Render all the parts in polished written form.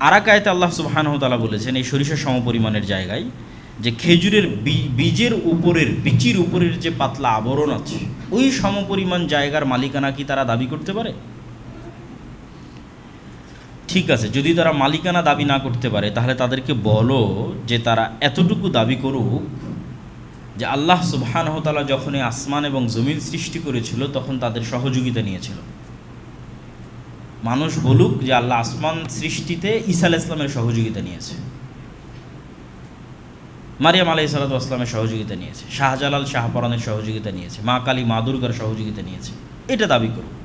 আর এক আয়াতে আল্লাহ সুবহানাহু ওয়া তাআলা বলেছেন এই সরিষার সমপরিমাণের জায়গায় যে খেজুরের বীজের উপরের বিচির উপরের যে পাতলা আবরণ আছে ওই সমপরিমাণ জায়গার মালিকানা কি তারা দাবি করতে পারে? ঠিক আছে, যদি তারা মালিকানা দাবি না করতে পারে তাহলে তাদেরকে বলো যে তারা এতটুকু দাবি করুক যে আল্লাহ সুবহানাহু ওয়া তাআলা যখন এই আসমান এবং জমিন সৃষ্টি করেছিল তখন তাদের সহযোগিতা নিয়েছিল। মানুষ বলুক যে আল্লাহ আসমান সৃষ্টিতে ঈসা আলাইহিস সালামের সহযোগিতা নিয়েছে, মারিয়াম আলাইহিস সালাতু ওয়াস সালামের সহযোগিতা নিয়েছে, শাহজালাল শাহপরানের সহযোগিতা নিয়েছে, মা কালী মা দুর্গার সহযোগিতা নিয়েছে, এটা দাবি করুক।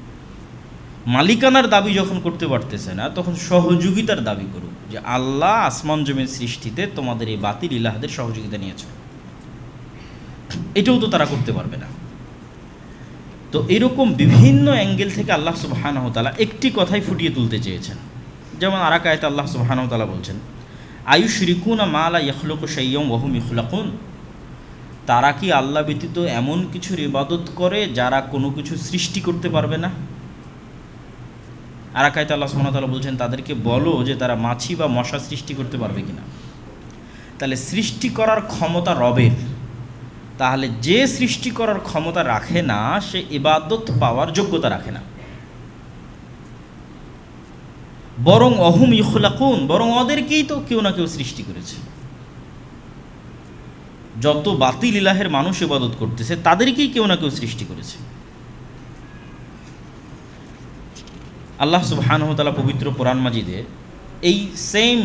মালিকানার দাবি যখন করতে পারতেছে না তখন সহযোগিতার দাবি করুক যে আল্লাহ আসমান জমিন সৃষ্টিতে তোমাদের এই বাতিল ইলাহদের সহযোগিতা নিয়েছে। এটাও তো তারা করতে পারবে না। তো এরকম বিভিন্ন অ্যাঙ্গেল থেকে আল্লাহ সুবহানাহু ওয়া তাআলা একটি কথাই ফুটিয়ে তুলতে চেয়েছেন। যেমন আর এক আয়াতে আল্লাহ সুবহানাহু ওয়া তাআলা বলছেন, আয়ুশরিকুনা মা লা ইয়াখলুকু শাইয়্যান ওয়া হুম ইখলাকুন, তারা কি আল্লাহ ব্যতীত এমন কিছুর ইবাদত করে যারা কোনো কিছু সৃষ্টি করতে পারবে না? আর এক আয়াতে আল্লাহ সুবহানাহু ওয়া তাআলা বলছেন তাদেরকে বলো যে তারা মাছি বা মশা সৃষ্টি করতে পারবে কিনা। তাহলে সৃষ্টি করার ক্ষমতা রবের, তাহলে যে সৃষ্টি করার ক্ষমতা রাখে না সে ইবাদত পাওয়ার যোগ্যতা রাখে না। বরং অহুম ইখলাকুন, বরং ওদেরকেই তো কেউ না কেউ সৃষ্টি করেছে। যত বাতিল ইলাহের মানুষ ইবাদত করতেছে তাদেরকেই কেউ না কেউ সৃষ্টি করেছে। আল্লাহ সুবহানাহু ওয়া তাআলা পবিত্র কোরআন মাজিদে এই সেম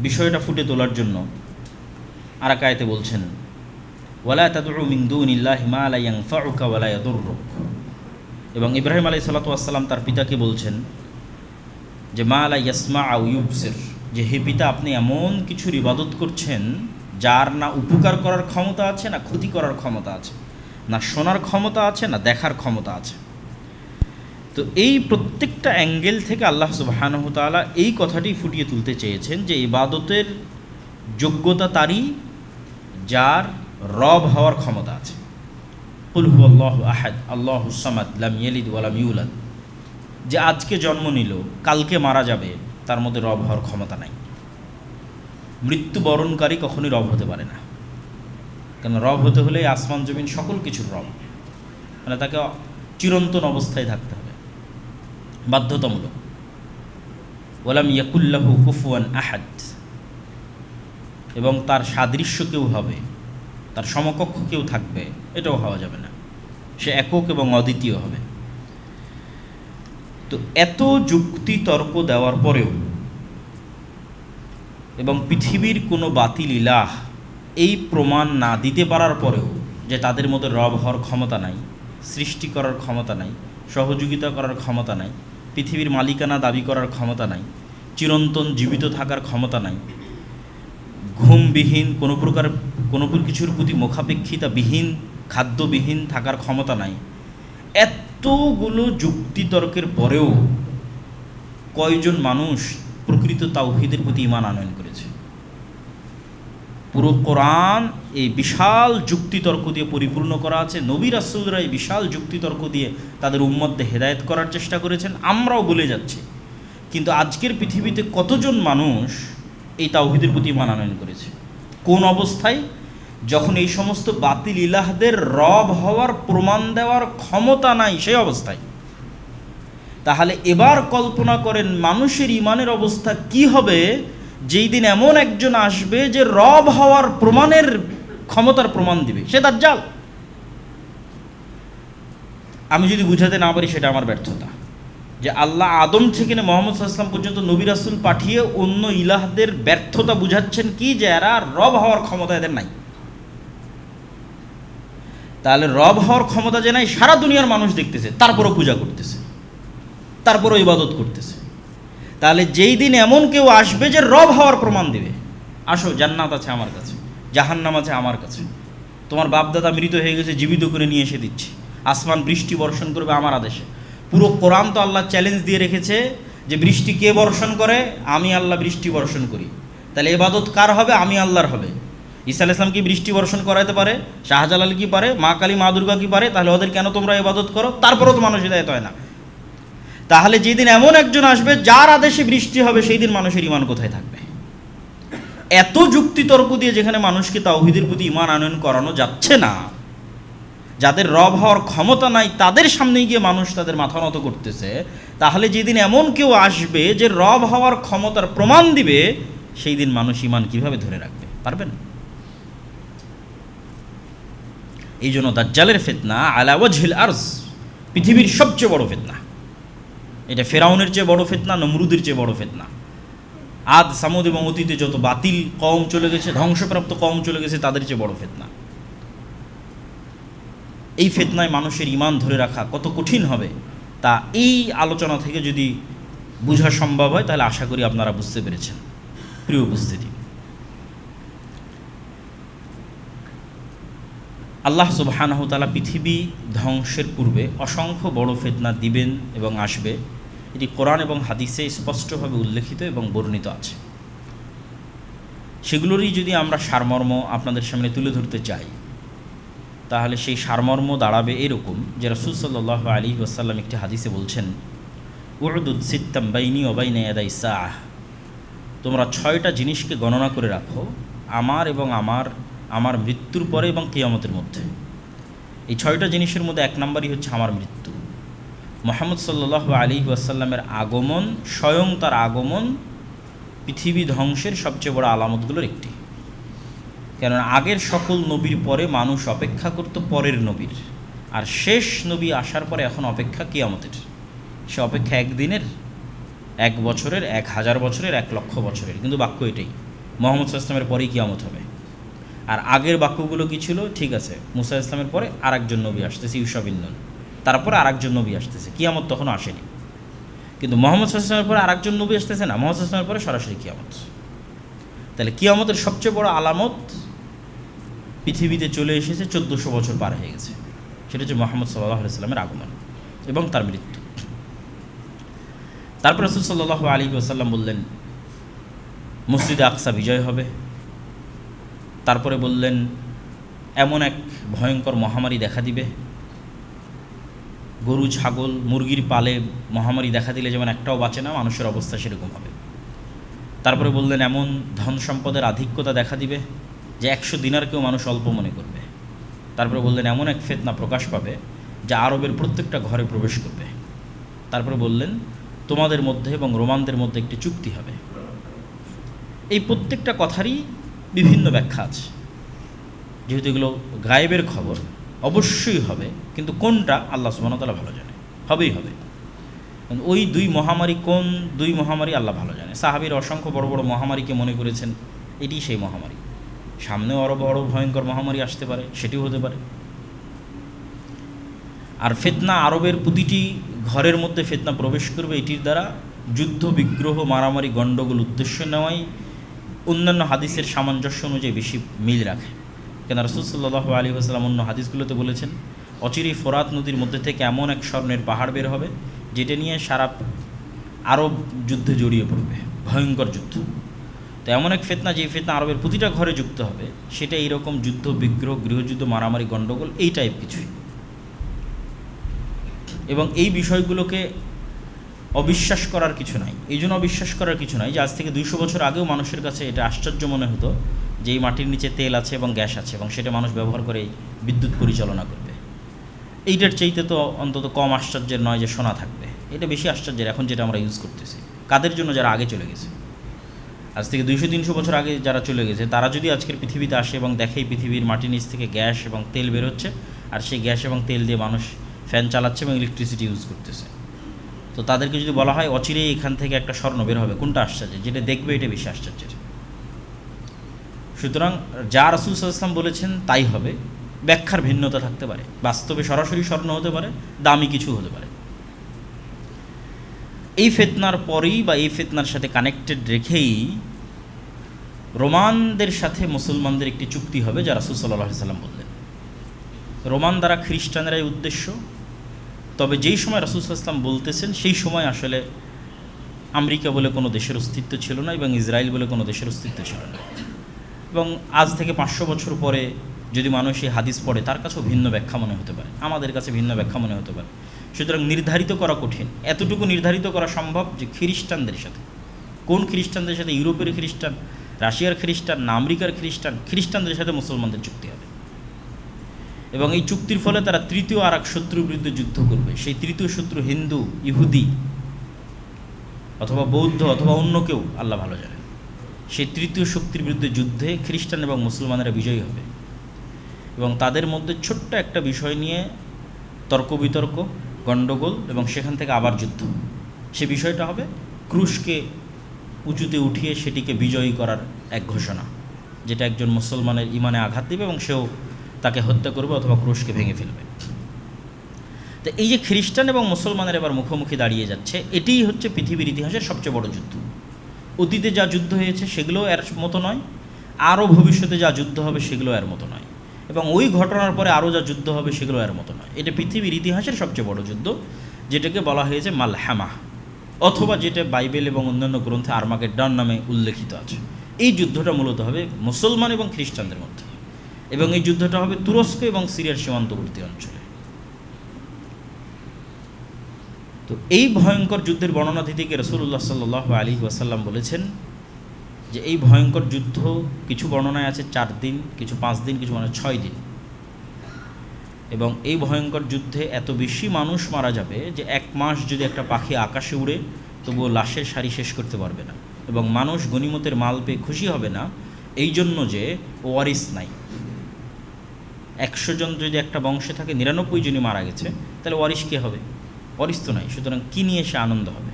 বিষয়টা ফুটে তোলার জন্য আর এক আয়াতে বলছেন, ওয়ালা তাদউ মিন দুনিল্লাহি মা লা ইয়ানফাউকা ওয়া লা ইয়াদুররুক। এবং ইব্রাহিম আলাইহিস সালাতু ওয়াস সালাম তার পিতাকে বলছেন যে মা লা ইয়াসমাউ আও ইউবসির, যে হে পিতা আপনি এমন কিছুর ইবাদত করছেন যার না উপকার করার ক্ষমতা আছে না ক্ষতি করার ক্ষমতা আছে, না শোনার ক্ষমতা আছে না দেখার ক্ষমতা আছে। তো এই প্রত্যেকটা অ্যাঙ্গেল থেকে আল্লাহ সুবহানাহু ওয়া তাআলা এই কথাটি ফুটিয়ে তুলতে চেয়েছেন যে ইবাদতের যোগ্যতা তারই যার রব হওয়ার ক্ষমতা আছে। কুল হুয়াল্লাহু আহাদ আল্লাহুস সামাদ লাম ইয়ালিদ ওয়া লাম ইউলাদ, যে আজকে জন্ম নিল কালকে মারা যাবে তার মধ্যে রব হওয়ার ক্ষমতা নাই। মৃত্যুবরণকারী কখনোই রব হতে পারে না, কারণ রব হতে হলে আসমান জমিন সকল কিছুর রব, মানে তাকে চিরন্তন অবস্থায় থাকতে হবে, বাধ্যতামূলক। ওয়ালাম ইয়াকুল্লাহু কুফুয়ান আহাদ, এবং তার সাদৃশ্য কেউ হবে, তার সমকক্ষ কেউ থাকবে, এটাও হওয়া যাবে না। সে একক এবং অদ্বিতীয় হবে। তো এত যুক্তি তর্ক দেওয়ার পরেও এবং পৃথিবীর কোনো বাতিল ইলাহ এই প্রমাণ না দিতে পারার পরেও যে তাদের মধ্যে রব হওয়ার ক্ষমতা নাই, সৃষ্টি করার ক্ষমতা নাই, সহযোগিতা করার ক্ষমতা নাই, পৃথিবীর মালিকানা দাবি করার ক্ষমতা নাই, চিরন্তন জীবিত থাকার ক্ষমতা নাই, ঘুমবিহীন কোনো কিছুর প্রতি মুখাপেক্ষিতাবিহীন খাদ্যবিহীন থাকার ক্ষমতা নাই, এতগুলো যুক্তিতর্কের পরেও কয়জন মানুষ প্রকৃত তাওহীদের প্রতি ঈমান আনয়ন করেছে? পুরো কোরআন এই বিশাল যুক্তিতর্ক দিয়ে পরিপূর্ণ করা আছে। নবী রাসূলরা এই বিশাল যুক্তিতর্ক দিয়ে তাদের উম্মতদের হেদায়েত করার চেষ্টা করেছেন, আমরাও বলে যাচ্ছি। কিন্তু আজকের পৃথিবীতে কতজন মানুষ এই তাওহীদের প্রতি ঈমান আনয়ন করেছে? কোন অবস্থায়? যখন এই সমস্ত বাতিল ইলাহদের রব হওয়ার প্রমাণ দেওয়ার ক্ষমতা নাই সেই অবস্থায়। তাহলে এবার কল্পনা করেন মানুষের ঈমানের অবস্থা কি হবে যেই দিন এমন একজন আসবে যে রব হওয়ার প্রমাণের ক্ষমতার প্রমাণ দিবে, সে দাজ্জাল। আমি যদি বুঝাতে না পারি সেটা আমার ব্যর্থতা। যে আল্লাহ আদম থেকে মুহাম্মদ সাল্লাল্লাহু আলাইহি ওয়াসাল্লাম পর্যন্ত নবী রাসূল পাঠিয়ে অন্য ইলাহদের ব্যর্থতা বুঝাচ্ছেন কি যে এরা রব হওয়ার ক্ষমতা এদের নাই। তাহলে রব হওয়ার ক্ষমতা যে নাই সারা দুনিয়ার মানুষ দেখতেছে, তারপরও পূজা করতেছে, তারপরও ইবাদত করতেছে। তাহলে যেই দিন এমন কেউ আসবে যে রব হওয়ার প্রমাণ দিবে, আসো জান্নাত আছে আমার কাছে, জাহান্নাম আছে আমার কাছে, তোমার বাপদাদা মৃত হয়ে গেছে জীবিত করে নিয়ে এসে দিচ্ছি, আসমান বৃষ্টি বর্ষণ করবে আমার আদেশে। পুরো কোরআন তো আল্লাহ চ্যালেঞ্জ দিয়ে রেখেছে যে বৃষ্টি কে বর্ষণ করে? আমি আল্লাহ বৃষ্টি বর্ষণ করি। তাহলে ইবাদত কার হবে? আমি আল্লাহর হবে। ঈসা আলাইহিস সালাম কি বৃষ্টি বর্ষণ করাইতে পারে? শাহজালাল কি পারে? মা কালী মা দুর্গা কি পারে? তাহলে ওদের কেন তোমরা ইবাদত করো? তারপরেও তো মানুষ হিদায়াত হয় না। তাহলে যেদিন এমন একজন আসবে যার আদেশে বৃষ্টি হবে, সেই দিন মানুষের ঈমান কোথায় থাকবে? এত যুক্তি তর্ক দিয়ে যেখানে মানুষকে তাওহীদের প্রতি ঈমান আনয়ন করানো যাচ্ছে না, যাদের রব হওয়ার ক্ষমতা নাই তাদের সামনে গিয়ে মানুষ তাদের মাথা নত করতেছে, তাহলে যেদিন এমন কেউ আসবে যে রব হওয়ার ক্ষমতার প্রমাণ দিবে, সেই দিন মানুষ ঈমান কিভাবে ধরে রাখবে? পারবেন? এই জন্য দাজ্জালের ফিতনা আলা ওয়াজহিল আরজ পৃথিবীর সবচেয়ে বড় ফিতনা। এটা ফেরাউনের চেয়ে বড় ফিতনা, নমরুদের চেয়ে বড় ফিতনা। আদ, সামুদ এবং অতীতে যত বাতিল কওম চলে গেছে, ধ্বংসপ্রাপ্ত কওম চলে গেছে, তাদের চেয়ে বড় ফিতনা। এই ফিতনায় মানুষের ঈমান ধরে রাখা কত কঠিন হবে তা এই আলোচনা থেকে যদি বোঝা সম্ভব হয়, তাহলে আশা করি আপনারা বুঝতে পেরেছেন। প্রিয় উপস্থিতি, আল্লাহ সুবহানাহু ওয়া তাআলা পৃথিবী ধ্বংসের পূর্বে অসংখ্য বড় ফিতনা দিবেন এবং আসবে। এটি কোরআন এবং হাদিসে স্পষ্টভাবে উল্লেখিত এবং বর্ণিত আছে। সেগুলোরই যদি আমরা সারমর্ম আপনাদের সামনে তুলে ধরতে চাই, তাহলে সেই সারমর্ম দাঁড়াবে এরকম যে রাসূল সাল্লাল্লাহু আলাইহি ওয়াসাল্লাম একটি হাদিসে বলছেন, উদুদ সিত্তাম বাইনি ওয়া বাইনা ইয়াদাই সাআহ, তোমরা 6টা জিনিসকে গণনা করে রাখো আমার এবং আমার মৃত্যুর পরে এবং কিয়ামতের মধ্যে। এই 6টা জিনিসের মধ্যে 1 নম্বরই হচ্ছে আমার মৃত্যু। মুহাম্মদ সাল্লাল্লাহু আলাইহি ওয়াসাল্লামের আগমন, স্বয়ং তার আগমন পৃথিবী ধ্বংসের সবচেয়ে বড় আলামতগুলোর একটি। কেননা আগের সকল নবীর পরে মানুষ অপেক্ষা করত পরের নবীর, আর শেষ নবী আসার পরে এখন অপেক্ষা কিয়ামতের। সে অপেক্ষা 1 দিনের, 1 বছরের, 1000 বছরের, 1 লক্ষ বছরের, কিন্তু বাক্য এটাই, মুহাম্মদ সাল্লাল্লাহু আলাইহি ওয়াসাল্লামের পরেই কিয়ামত হবে। আর আগের বাক্যগুলো কি ছিল? ঠিক আছে, মুসা ইসলামের পরে আরেকজন নবী আসতেছে, ইউসা বিন নূন, তারপরে আরেকজন নবী আসতেছে, কিয়ামত তখনও আসেনি। কিন্তু মুহাম্মদ সাল্লাল্লাহু আলাইহি ওয়াসাল্লামের পরে আরেকজন নবী আসতেছে না, মুহাম্মদ সাল্লাল্লাহু আলাইহি ওয়াসাল্লামের পরে সরাসরি কিয়ামত। তাহলে কিয়ামতের সবচেয়ে বড় আলামত পৃথিবীতে চলে এসেছে, 1400 বছর পার হয়ে গেছে। সেটা হচ্ছে মুহাম্মদ সাল্লাল্লাহু আলাইহি ওয়াসাল্লামের আগমন এবং তার মৃত্যু। তারপর রাসূল সাল্লাল্লাহু আলাইহি ওয়াসাল্লাম বললেন মসজিদে আকসা বিজয় হবে। তারপরে বললেন এমন এক ভয়ঙ্কর মহামারী দেখা দিবে, গরু, ছাগল, মুরগির পালে মহামারী দেখা দিলে যেমন একটাও বাঁচে না, মানুষের অবস্থা সেরকম হবে। তারপরে বললেন এমন ধন সম্পদের আধিক্যতা দেখা দিবে যে 100 দিনারকেও মানুষ অল্প মনে করবে। তারপরে বললেন এমন এক ফিতনা প্রকাশ পাবে যা আরবের প্রত্যেকটা ঘরে প্রবেশ করবে। তারপরে বললেন তোমাদের মধ্যে এবং রোমানদের মধ্যে একটি চুক্তি হবে। এই প্রত্যেকটা কথারই বিভিন্ন ব্যাখ্যা আছে, যেহেতু এগুলো গায়েবের খবর, অবশ্যই হবে, কিন্তু কোনটা আল্লাহ সুবহানাহু ওয়া তাআলা ভালো জানে, হবেই হবে। ওই 2 মহামারী, কোন 2 মহামারী আল্লাহ ভালো জানে। সাহাবীরা অসংখ্য বড় বড় মহামারীকে মনে করেছেন এটি সেই মহামারী। সামনেও আরও বড় ভয়ঙ্কর মহামারী আসতে পারে, সেটিও হতে পারে। আর ফিতনা আরবের প্রতিটি ঘরের মধ্যে ফিতনা প্রবেশ করবে, এটির দ্বারা যুদ্ধ, বিগ্রহ, মারামারি, গণ্ডগোল উদ্দেশ্য নেওয়াই অন্যান্য হাদিসের সামঞ্জস্য অনুযায়ী বেশি মিল রাখে। কেন রাসূল সাল্লাল্লাহু আলাইহি ওয়াসাল্লাম অন্য হাদিসগুলোতে বলেছেন অচিরেই ফোরাত নদীর মধ্যে থেকে এমন এক স্বর্ণের পাহাড় বের হবে যেটা নিয়ে সারা আরব যুদ্ধে জড়িয়ে পড়বে, ভয়ঙ্কর যুদ্ধ। তো এমন এক ফিতনা, যে ফিতনা আরবের প্রতিটা ঘরে যুক্ত হবে, সেটা এইরকম যুদ্ধ, বিগ্রহ, গৃহযুদ্ধ, মারামারি, গণ্ডগোল, এই টাইপ কিছুই। এবং এই বিষয়গুলোকে অবিশ্বাস করার কিছু নাই। এই জন্য অবিশ্বাস করার কিছু নাই যে আজ থেকে 200 বছর আগেও মানুষের কাছে এটা আশ্চর্য মনে হতো যে এই মাটির নিচে তেল আছে এবং গ্যাস আছে এবং সেটা মানুষ ব্যবহার করে বিদ্যুৎ পরিচালনা করবে। এইটার চাইতে তো অন্তত কম আশ্চর্যের নয় যে সোনা থাকবে। এটা বেশি আশ্চর্যের এখন যেটা আমরা ইউজ করতেছি। কাদের জন্য? যারা আগে চলে গেছে। আজ থেকে 200-300 বছর আগে যারা চলে গেছে, তারা যদি আজকের পৃথিবীতে আসে এবং দেখে পৃথিবীর মাটির নিচ থেকে গ্যাস এবং তেল বের হচ্ছে, আর সেই গ্যাস এবং তেল দিয়ে মানুষ ফ্যান চালাচ্ছে এবং ইলেকট্রিসিটি ইউজ করতেছে, তো তাদেরকে যদি বলা হয় অচিরেই এখান থেকে একটা স্বর্ণ বের হবে, কোনটা আশ্চর্য? যেটা দেখবে এটা বেশি আশ্চর্যের। সুতরাং যা রাসূল সাল্লাল্লাহু আলাইহি ওয়াসাল্লাম বলেছেন তাই হবে। ব্যাখ্যার ভিন্নতা থাকতে পারে, বাস্তবে সরাসরি স্বর্ণ হতে পারে, দামি কিছু হতে পারে। এই ফিতনার পরেই বা এই ফিতনার সাথে কানেক্টেড রেখেই রোমানদের সাথে মুসলমানদের একটি চুক্তি হবে, যা রাসূল সাল্লাল্লাহু আলাইহি ওয়াসাল্লাম বললেন। রোমান দ্বারা খ্রিস্টানেরাই উদ্দেশ্য, তবে যেই সময় রাসূল সাল্লাল্লাহু আলাইহি ওয়াসাল্লাম বলতেছেন সেই সময় আসলে আমেরিকা বলে কোনো দেশের অস্তিত্ব ছিল না এবং ইসরায়েল বলে কোনো দেশের অস্তিত্ব ছিল না। এবং আজ থেকে 500 বছর পরে যদি মানুষ এই হাদিস পড়ে, তার কাছেও ভিন্ন ব্যাখ্যা মনে হতে পারে, আমাদের কাছে ভিন্ন ব্যাখ্যা মনে হতে পারে। সুতরাং নির্ধারিত করা কঠিন। এতটুকু নির্ধারিত করা সম্ভব যে খ্রিস্টানদের সাথে। কোন খ্রিস্টানদের সাথে? ইউরোপের খ্রিস্টান, রাশিয়ার খ্রিস্টান না আমেরিকার খ্রিস্টান, খ্রিস্টানদের সাথে মুসলমানদের চুক্তি হবে। এবং এই চুক্তির ফলে তারা তৃতীয় আর এক শত্রুর বিরুদ্ধে যুদ্ধ করবে। সেই তৃতীয় শত্রু হিন্দু, ইহুদি অথবা বৌদ্ধ অথবা অন্য কেউ, আল্লাহ ভালো জানেন। সেই তৃতীয় শক্তির বিরুদ্ধে যুদ্ধে খ্রিস্টান এবং মুসলমানেরা বিজয়ী হবে এবং তাদের মধ্যে ছোট্ট একটা বিষয় নিয়ে তর্ক বিতর্ক, গণ্ডগোল এবং সেখান থেকে আবার যুদ্ধ। সে বিষয়টা হবে ক্রুশকে উঁচুতে উঠিয়ে সেটিকে বিজয়ী করার এক ঘোষণা, যেটা একজন মুসলমানের ইমানে আঘাত দেবে এবং সেও তাকে হত্যা করবে অথবা ক্রুশকে ভেঙে ফেলবে। তো এই যে খ্রিস্টান এবং মুসলমানের এবার মুখোমুখি দাঁড়িয়ে যাচ্ছে, এটিই হচ্ছে পৃথিবীর ইতিহাসের সবচেয়ে বড় যুদ্ধ। অতীতে যা যুদ্ধ হয়েছে সেগুলো এর মতো নয়, আরও ভবিষ্যতে যা যুদ্ধ হবে সেগুলো এর মতো নয়, এবং ওই ঘটনার পরে আরও যা যুদ্ধ হবে সেগুলো এর মতো নয়। এটা পৃথিবীর ইতিহাসের সবচেয়ে বড় যুদ্ধ, যেটাকে বলা হয়েছে মালহামা, অথবা যেটা বাইবেল এবং অন্যান্য গ্রন্থে আর্মাগেড্ডন নামে উল্লেখিত আছে। এই যুদ্ধটা মূলত হবে মুসলমান এবং খ্রিস্টানদের মধ্যে, এবং এই যুদ্ধটা হবে তুরস্ক এবং সিরিয়ার সীমান্তবর্তী অঞ্চলে। তো এই ভয়ঙ্কর যুদ্ধের বর্ণনা দিতে গিয়ে রাসূলুল্লাহ সাল্লাল্লাহু আলাইহি ওয়াসাল্লাম বলেছেন যে এই ভয়ঙ্কর যুদ্ধ কিছু বর্ণনায় আছে 4 দিন, কিছু 5 দিন, কিছু 6 দিন। এবং এই ভয়ঙ্কর যুদ্ধে এত বেশি মানুষ মারা যাবে যে 1 মাস যদি একটা পাখি আকাশে উড়ে তবুও লাশের সারি শেষ করতে পারবে না, এবং মানুষ গনিমতের মাল পেয়ে খুশি হবে না এই জন্য যে ওয়ারিস নাই। 100 জন যদি একটা বংশে থাকে, 99 জনই মারা গেছে, তাহলে ওয়ারিস কে হবে? ওয়ারিস তো নাই। সুতরাং কী নিয়ে সে আনন্দ হবে?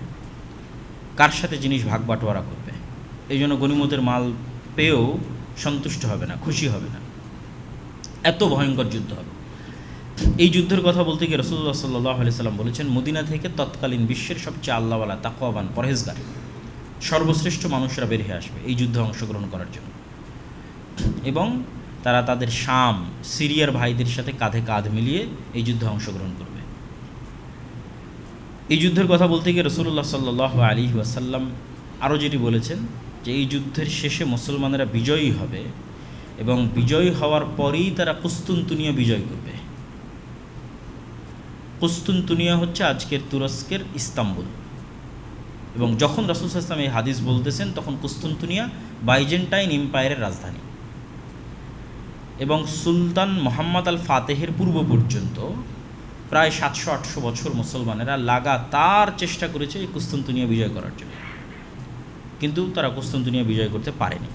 কার সাথে জিনিস ভাগ বাটোয়ারা করবে? এই জন্য গনিমতের মাল পেয়েও সন্তুষ্ট হবে না, খুশি হবে না। এত ভয়ঙ্কর যুদ্ধ হবে। এই যুদ্ধের কথা বলতে গিয়ে রাসূলুল্লাহ সাল্লাল্লাহু আলাইহি সাল্লাম বলেছেন, মদিনা থেকে তৎকালীন বিশ্বের সবচেয়ে আল্লাহওয়ালা, তাকওয়াবান, পরহেজগার, সর্বশ্রেষ্ঠ মানুষরা বের হয়ে আসবে এই যুদ্ধে অংশগ্রহণ করার জন্য, এবং তারা তাদের শাম, সিরিয়ার ভাইদের সাথে কাঁধে কাঁধ মিলিয়ে এই যুদ্ধে অংশগ্রহণ করবে। এই যুদ্ধের কথা বলতে গিয়ে রাসূলুল্লাহ সাল্লাল্লাহু আলাইহি ওয়াসাল্লাম আরও যেটি বলেছেন যে এই যুদ্ধের শেষে মুসলমানেরা বিজয়ী হবে, এবং বিজয়ী হওয়ার পরেই তারা কুস্তুনতুনিয়া বিজয় করবে। কুস্তুনতুনিয়া হচ্ছে আজকের তুরস্কের ইস্তাম্বুল, এবং যখন রাসূল সাল্লাল্লাহু আলাইহি ওয়াসাল্লাম এই হাদিস বলতেছেন তখন কুস্তুনতুনিয়া বাইজেন্টাইন এম্পায়ারের রাজধানী, এবং সুলতান মোহাম্মদ আল ফাতেহের পূর্ব পর্যন্ত প্রায় 700-800 বছর মুসলমানেরা লাগাতার চেষ্টা করেছে এই কুস্তুনতুনিয়া বিজয় করার জন্য, কিন্তু তারা কুস্তুনতুনিয়া বিজয় করতে পারেনি।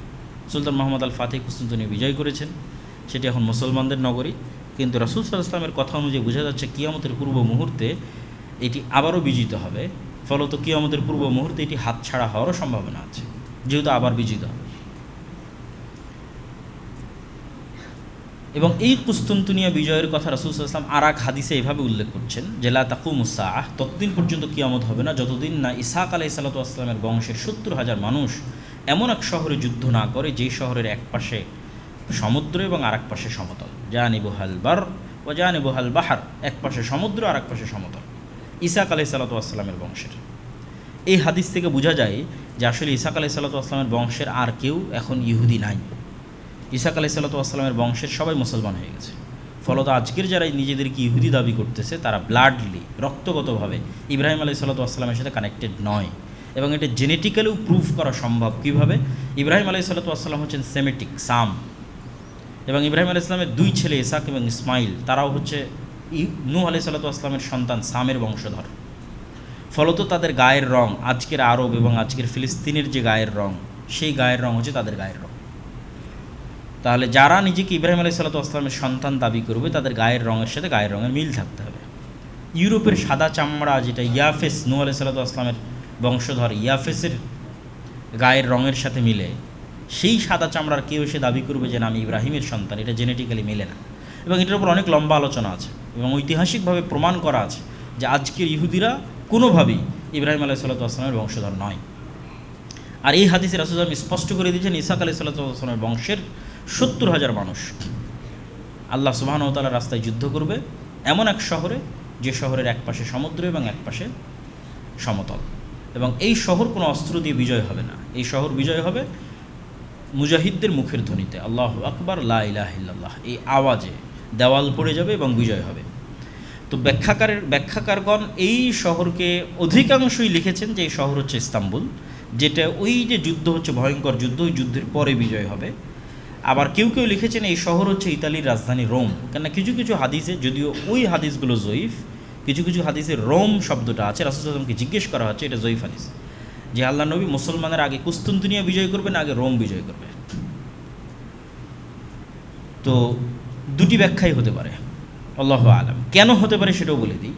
সুলতান মোহাম্মদ আল ফাতেহ কুস্তুনতুনিয়া বিজয় করেছেন, সেটি এখন মুসলমানদের নগরী, কিন্তু রাসূল সাল্লাল্লাহু আলাইহি ওয়াসাল্লামের কথা অনুযায়ী বোঝা যাচ্ছে কিয়ামতের পূর্ব মুহূর্তে এটি আবারও বিজিত হবে। ফলত কিয়ামতের পূর্ব মুহূর্তে এটি হাতছাড়া হওয়ারও সম্ভাবনা আছে, যেহেতু আবার বিজিত হবে। এবং এই কুস্তুনতুনিয়া বিজয়ের কথা রাসূল সাল্লাল্লাহু আলাইহি ওয়াসাল্লাম আর এক হাদিসে এভাবে উল্লেখ করছেন যে লা তাকুমুস সাআহ, ততদিন পর্যন্ত কিয়ামত হবে না যতদিন না ইসহাক আলাইহিস সালাতু ওয়াস সালামের বংশের 70,000 মানুষ এমন এক শহরে যুদ্ধ না করে যেই শহরের এক পাশে সমুদ্র এবং আর এক পাশে সমতল। জানিবুহাল বার ওয়া জানিবুহাল বাহার, এক পাশে সমুদ্র আর এক পাশে সমতল, ইসহাক আলাইহিস সালাতু ওয়াস সালামের বংশের। এই হাদিস থেকে বোঝা যায় যে আসলে ইসহাক আলাইহিস সালাতু ওয়াস সালামের বংশের আর কেউ এখন ইহুদি নাই। ইসহাক আলাইহিস সালাতু ওয়াস সালামের বংশের সবাই মুসলমান হয়ে গেছে। ফলত আজকের যারা নিজেদেরকে ইহুদি দাবি করতেছে তারা ব্লাডলি, রক্তগতভাবে ইব্রাহিম আলাইহিস সালাতু ওয়াস সালামের সাথে কানেক্টেড নয়, এবং এটা জেনেটিক্যালিও প্রুফ করা সম্ভব। কীভাবে? ইব্রাহিম আলাইহিস সালাতু ওয়াস সালাম হচ্ছেন সেমিটিক, সাম, এবং ইব্রাহিম আলাইহিস সালামের 2 ছেলে ইসহাক এবং ইসমাইল, তারাও হচ্ছে নূহ আলাইহিস সালাতু ওয়াস সালামের সন্তান, সামের বংশধর। ফলত তাদের গায়ের রং আজকের আরব এবং আজকের ফিলিস্তিনের যে গায়ের রং, সেই গায়ের রং হচ্ছে তাদের গায়ের রং। তাহলে যারা নিজেকে ইব্রাহিম আলাইহিস সালাতু ওয়াস সালামের সন্তান দাবি করবে তাদের গায়ের রঙের সাথে গায়ের রঙের মিল থাকতে হবে। ইউরোপের সাদা চামড়া, যেটা ইয়াফেস, নূহ আলাইহিস সালাতু ওয়াস সালামের বংশধর ইয়াফেসের গায়ের রঙের সাথে মিলে, সেই সাদা চামড়ার কেউ এসে দাবি করবে যে না আমি ইব্রাহিমের সন্তান, এটা জেনেটিক্যালি মেলে না। এবং এটার উপর অনেক লম্বা আলোচনা আছে এবং ঐতিহাসিকভাবে প্রমাণ করা আছে যে আজকের ইহুদিরা কোনোভাবেই ইব্রাহিম আলাইহিস সালাতু ওয়াস সালামের বংশধর নয়। আর এই হাদিসে রাসূল সাল্লাল্লাহু আলাইহি ওয়াসাল্লাম স্পষ্ট করে দিয়েছেন ইসহাক আলাইহিস সালাতু ওয়াস সালামের বংশের 70,000 মানুষ আল্লাহ সুবহানাহু ওয়া তাআলার রাস্তায় যুদ্ধ করবে এমন এক শহরে, যে শহরের এক পাশে সমুদ্র এবং এক পাশে সমতল। এবং এই শহর কোনো অস্ত্র দিয়ে বিজয় হবে না, এই শহর বিজয় হবে মুজাহিদদের মুখের ধ্বনিতে, আল্লাহু আকবার, লা ইলাহা ইল্লাল্লাহ, এই আওয়াজে দেওয়াল পড়ে যাবে এবং বিজয় হবে। তো ব্যাখ্যাকারগণ এই শহরকে অধিকাংশই লিখেছেন যে এই শহর হচ্ছে ইস্তাম্বুল, যেটা ওই যে যুদ্ধ হচ্ছে ভয়ঙ্কর যুদ্ধ, ওই যুদ্ধের পরে বিজয় হবে। আবার কেউ কেউ লিখেছেন এই শহর হচ্ছে ইতালির রাজধানী রোম, কেননা কিছু কিছু হাদিসে, যদিও ওই হাদিসগুলো জয়ীফ, কিছু কিছু হাদিসে রোম শব্দটা আছে। রাসূল সাল্লাল্লাহু আলাইহি ওয়াসাল্লামকে জিজ্ঞেস করা হচ্ছে, এটা জয়ীফ হাদিস, যে আল্লাহ নবী মুসলমানের আগে কুস্তুনতুনিয়া বিজয় করবে না আগে রোম বিজয় করবে। তো দুটি ব্যাখ্যাই হতে পারে, আল্লাহু আলাম। কেন হতে পারে সেটাও বলে দিই,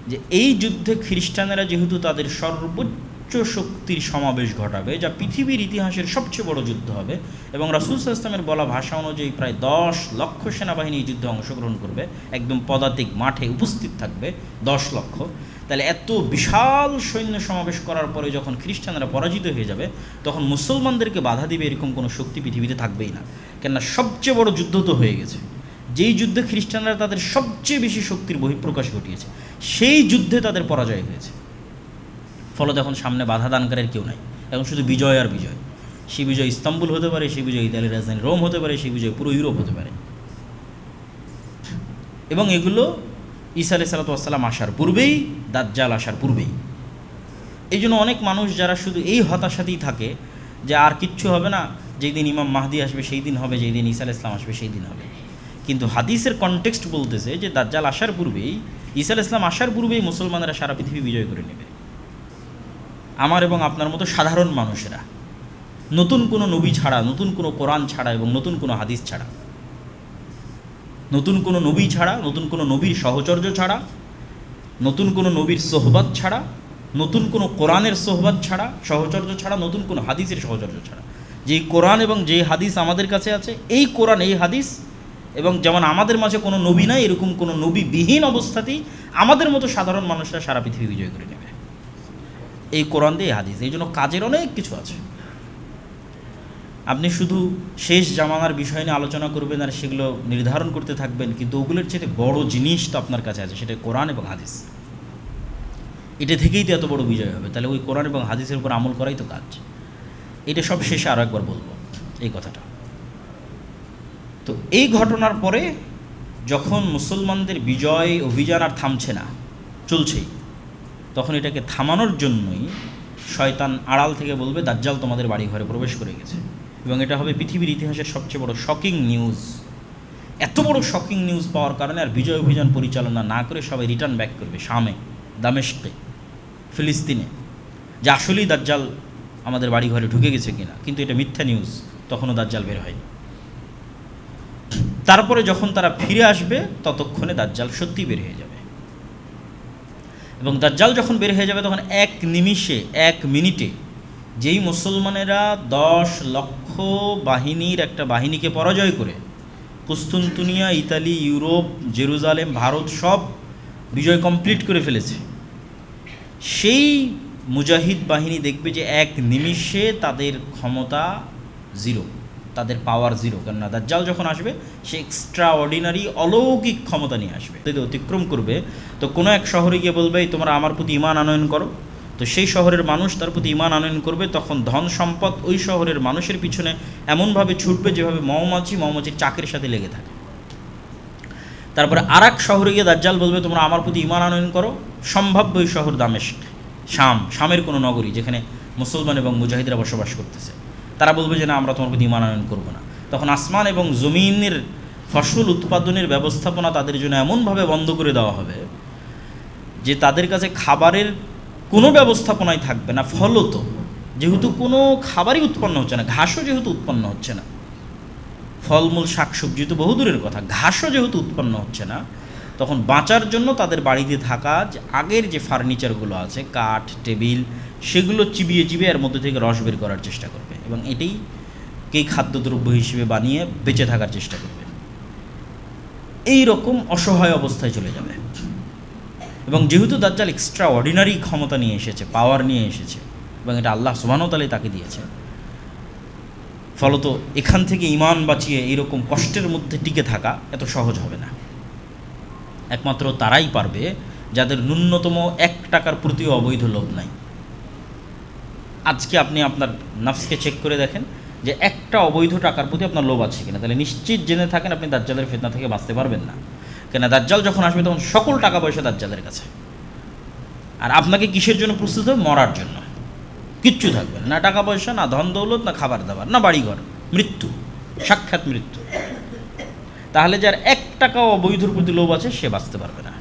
যে এই যুদ্ধে খ্রিস্টানেরা যেহেতু তাদের সর্বোচ্চ শক্তির সমাবেশ ঘটাবে, যা পৃথিবীর ইতিহাসের সবচেয়ে বড় যুদ্ধ হবে, এবং রাসূল সাল্লাল্লাহু আলাইহি ওয়াসাল্লামের বলা ভাষা অনুযায়ী প্রায় 10 লক্ষ সেনাবাহিনী এই যুদ্ধে অংশগ্রহণ করবে, একদম পদাতিক মাঠে উপস্থিত থাকবে 10 লক্ষ। তাহলে এত বিশাল সৈন্য সমাবেশ করার পরে যখন খ্রিস্টানরা পরাজিত হয়ে যাবে, তখন মুসলমানদেরকে বাধা দিবে এরকম কোনো শক্তি পৃথিবীতে থাকবেই না, কেননা সবচেয়ে বড় যুদ্ধ তো হয়ে গেছে। যেই যুদ্ধে খ্রিস্টানরা তাদের সবচেয়ে বেশি শক্তির বহিঃপ্রকাশ ঘটিয়েছে, সেই যুদ্ধে তাদের পরাজয় হয়েছে। ফলত এখন সামনে বাধা দানকারের কেউ নাই, এখন শুধু বিজয় আর বিজয়। সেই বিজয় ইস্তাম্বুল হতে পারে, সেই বিজয় ইতালির রাজধানী রোম হতে পারে, সেই বিজয় পুরো ইউরোপ হতে পারে। এবং এগুলো ঈসা আলাইহিস সালাতু ওয়াস সালাম আসার পূর্বেই, দাজ্জাল আসার পূর্বেই। এই জন্য অনেক মানুষ যারা শুধু এই হতাশাতেই থাকে যে আর কিচ্ছু হবে না, যেই দিন ইমাম মাহদি আসবে সেই দিন হবে, যেই দিন ঈসা আলাইহিস সালাম আসবে সেই দিন হবে। কিন্তু হাদিসের কনটেক্সট বলতেছে যে দাজ্জাল আসার পূর্বেই, ঈসা আলাইহিস সালাম আসার পূর্বেই মুসলমানেরা সারা পৃথিবী বিজয় করে নেবে। আমার এবং আপনার মতো সাধারণ মানুষেরা, নতুন কোনো নবী ছাড়া, নতুন কোনো কোরআন ছাড়া এবং নতুন কোনো হাদিস ছাড়া, নতুন কোনো নবী ছাড়া, নতুন কোনো নবীর সহচর্য ছাড়া, নতুন কোনো নবীর সোহবত ছাড়া, নতুন কোনো কোরআনের সোহবত ছাড়া, সহচর্য ছাড়া, নতুন কোনো হাদিসের সহচর্য ছাড়া, যেই কোরআন এবং যেই হাদিস আমাদের কাছে আছে, এই কোরআন এই হাদিস, এবং যেমন আমাদের মাঝে কোনো নবী নাই, এরকম কোনো নবীবিহীন অবস্থাতেই আমাদের মতো সাধারণ মানুষরা সারা পৃথিবী বিজয় করে নেবে এই কোরআন দিয়ে, এই হাদিস। এই জন্য কাজের অনেক কিছু আছে। আপনি শুধু শেষ জামানার বিষয় নিয়ে আলোচনা করবেন আর সেগুলো নির্ধারণ করতে থাকবেন, কিন্তু ওগুলোর চেয়ে বড় জিনিস তো আপনার কাছে আছে, সেটা কোরআন এবং হাদিস। এটা থেকেই তো এত বড় বিজয় হবে। তাহলে ওই কোরআন এবং হাদিসের উপর আমল করাই তো কাজ। এটা সব শেষে আরও একবার বলবো এই কথাটা। তো এই ঘটনার পরে যখন মুসলমানদের বিজয় অভিযান আর থামছে না, চলছেই, তখন এটাকে থামানোর জন্যই শয়তান আড়াল থেকে বলবে দাজ্জাল তোমাদের বাড়ি ঘরে প্রবেশ করে গেছে, এবং এটা হবে পৃথিবীর ইতিহাসের সবচেয়ে বড় শকিং নিউজ। এত বড় শকিং নিউজ পাওয়ার কারণে আর বিজয় অভিযান পরিচালনা না করে সবাই রিটার্ন ব্যাক করবে শামে, দামেস্কে, ফিলিস্তিনে, যে আসলেই দাজ্জাল আমাদের বাড়ি ঘরে ঢুকে গেছে কিনা। কিন্তু এটা মিথ্যা নিউজ, তখনও দাজ্জাল বের হয়নি। তারপরে যখন তারা ফিরে আসবে ততক্ষণে দাজ্জাল সত্যি বের হয়ে যাবে, এবং দাজ্জাল যখন বের হয়ে যাবে তখন এক নিমিষে, এক মিনিটে যেই মুসলমানেরা 10 লক্ষ বাহিনীর একটা বাহিনীকে পরাজয় করে কুস্তুনতুনিয়া, ইতালি, ইউরোপ, জেরুজালেম, ভারত সব বিজয় কমপ্লিট করে ফেলেছে, সেই মুজাহিদ বাহিনী দেখবে যে এক নিমিষে তাদের ক্ষমতা জিরো, তাদের পাওয়ার জিরো। কেননা দাজ্জাল যখন আসবে সে এক্সট্রা অর্ডিনারি অলৌকিক ক্ষমতা নিয়ে আসবে। যদি অতিক্রম করবে তো কোনো এক শহরে গিয়ে বলবে তোমরা আমার প্রতি ঈমান আনয়ন করো, তো সেই শহরের মানুষ তার প্রতি ঈমান আনয়ন করবে। তখন ধন সম্পদ ওই শহরের মানুষের পিছনে এমনভাবে ছুটবে যেভাবে মৌমাছির চাকের সাথে লেগে থাকে। তারপরে আর এক শহরে গিয়ে দাজ্জাল বলবে তোমরা আমার প্রতি ঈমান আনয়ন করো। সম্ভাব্য ওই শহর দামেস্ক, শামের কোনো নগরী যেখানে মুসলমান এবং মুজাহিদরা বসবাস করতেছে। তারা বলবে যে না, আমরা তোমার প্রতি ঈমান আনয়ন করবো না। তখন আসমান এবং জমিনের ফসল উৎপাদনের ব্যবস্থাপনা তাদের জন্য এমনভাবে বন্ধ করে দেওয়া হবে যে তাদের কাছে খাবারের কোনো ব্যবস্থাপনাই থাকবে না। ফলত যেহেতু কোনো খাবারই উৎপন্ন হচ্ছে না, ঘাসও যেহেতু উৎপন্ন হচ্ছে না, ফলমূল শাকসবজি তো বহুদূরের কথা, ঘাসও যেহেতু উৎপন্ন হচ্ছে না, তখন বাঁচার জন্য তাদের বাড়িতে থাকা যে আগের যে ফার্নিচারগুলো আছে, কাঠ, টেবিল, সেগুলো চিবিয়ে চিবিয়ে এর মধ্যে থেকে রস বের করার চেষ্টা করবে, এবং এটাই কেই খাদ্যদ্রব্য হিসেবে বানিয়ে বেঁচে থাকার চেষ্টা করবে। এই রকম অসহায় অবস্থায় চলে যাবে। এবং যেহেতু দাজ্জাল এক্সট্রা অর্ডিনারি ক্ষমতা নিয়ে এসেছে, পাওয়ার নিয়ে এসেছে, এবং এটা আল্লাহ সুবহানাহু ওয়া তাআলাই তাকে দিয়েছে, ফলত এখান থেকে ঈমান বাঁচিয়ে এইরকম কষ্টের মধ্যে টিকে থাকা এত সহজ হবে না। একমাত্র তারাই পারবে যাদের ন্যূনতম 1 টাকার প্রতিও অবৈধ লোভ নাই। আজকে আপনি আপনার নাফসকে চেক করে দেখেন যে একটা অবৈধ টাকার প্রতি আপনার লোভ আছে কিনা, তাহলে নিশ্চিত জেনে থাকেন আপনি দাজ্জালের ফিতনা থেকে বাঁচতে পারবেন না। কেন দাজ্জাল যখন আসবে তখন সকল টাকা পয়সা দাজ্জালের কাছে, আর আপনাকে কিসের জন্য প্রস্তুত হবে? মরার জন্য। কিচ্ছু থাকবে না, না টাকা পয়সা, না ধন দৌলত, না খাবার দাবার, না বাড়িঘর, মৃত্যু, সাক্ষাৎ মৃত্যু। তাহলে যার 1 টাকাও অবৈধর প্রতি লোভ আছে সে বাঁচতে পারবে না।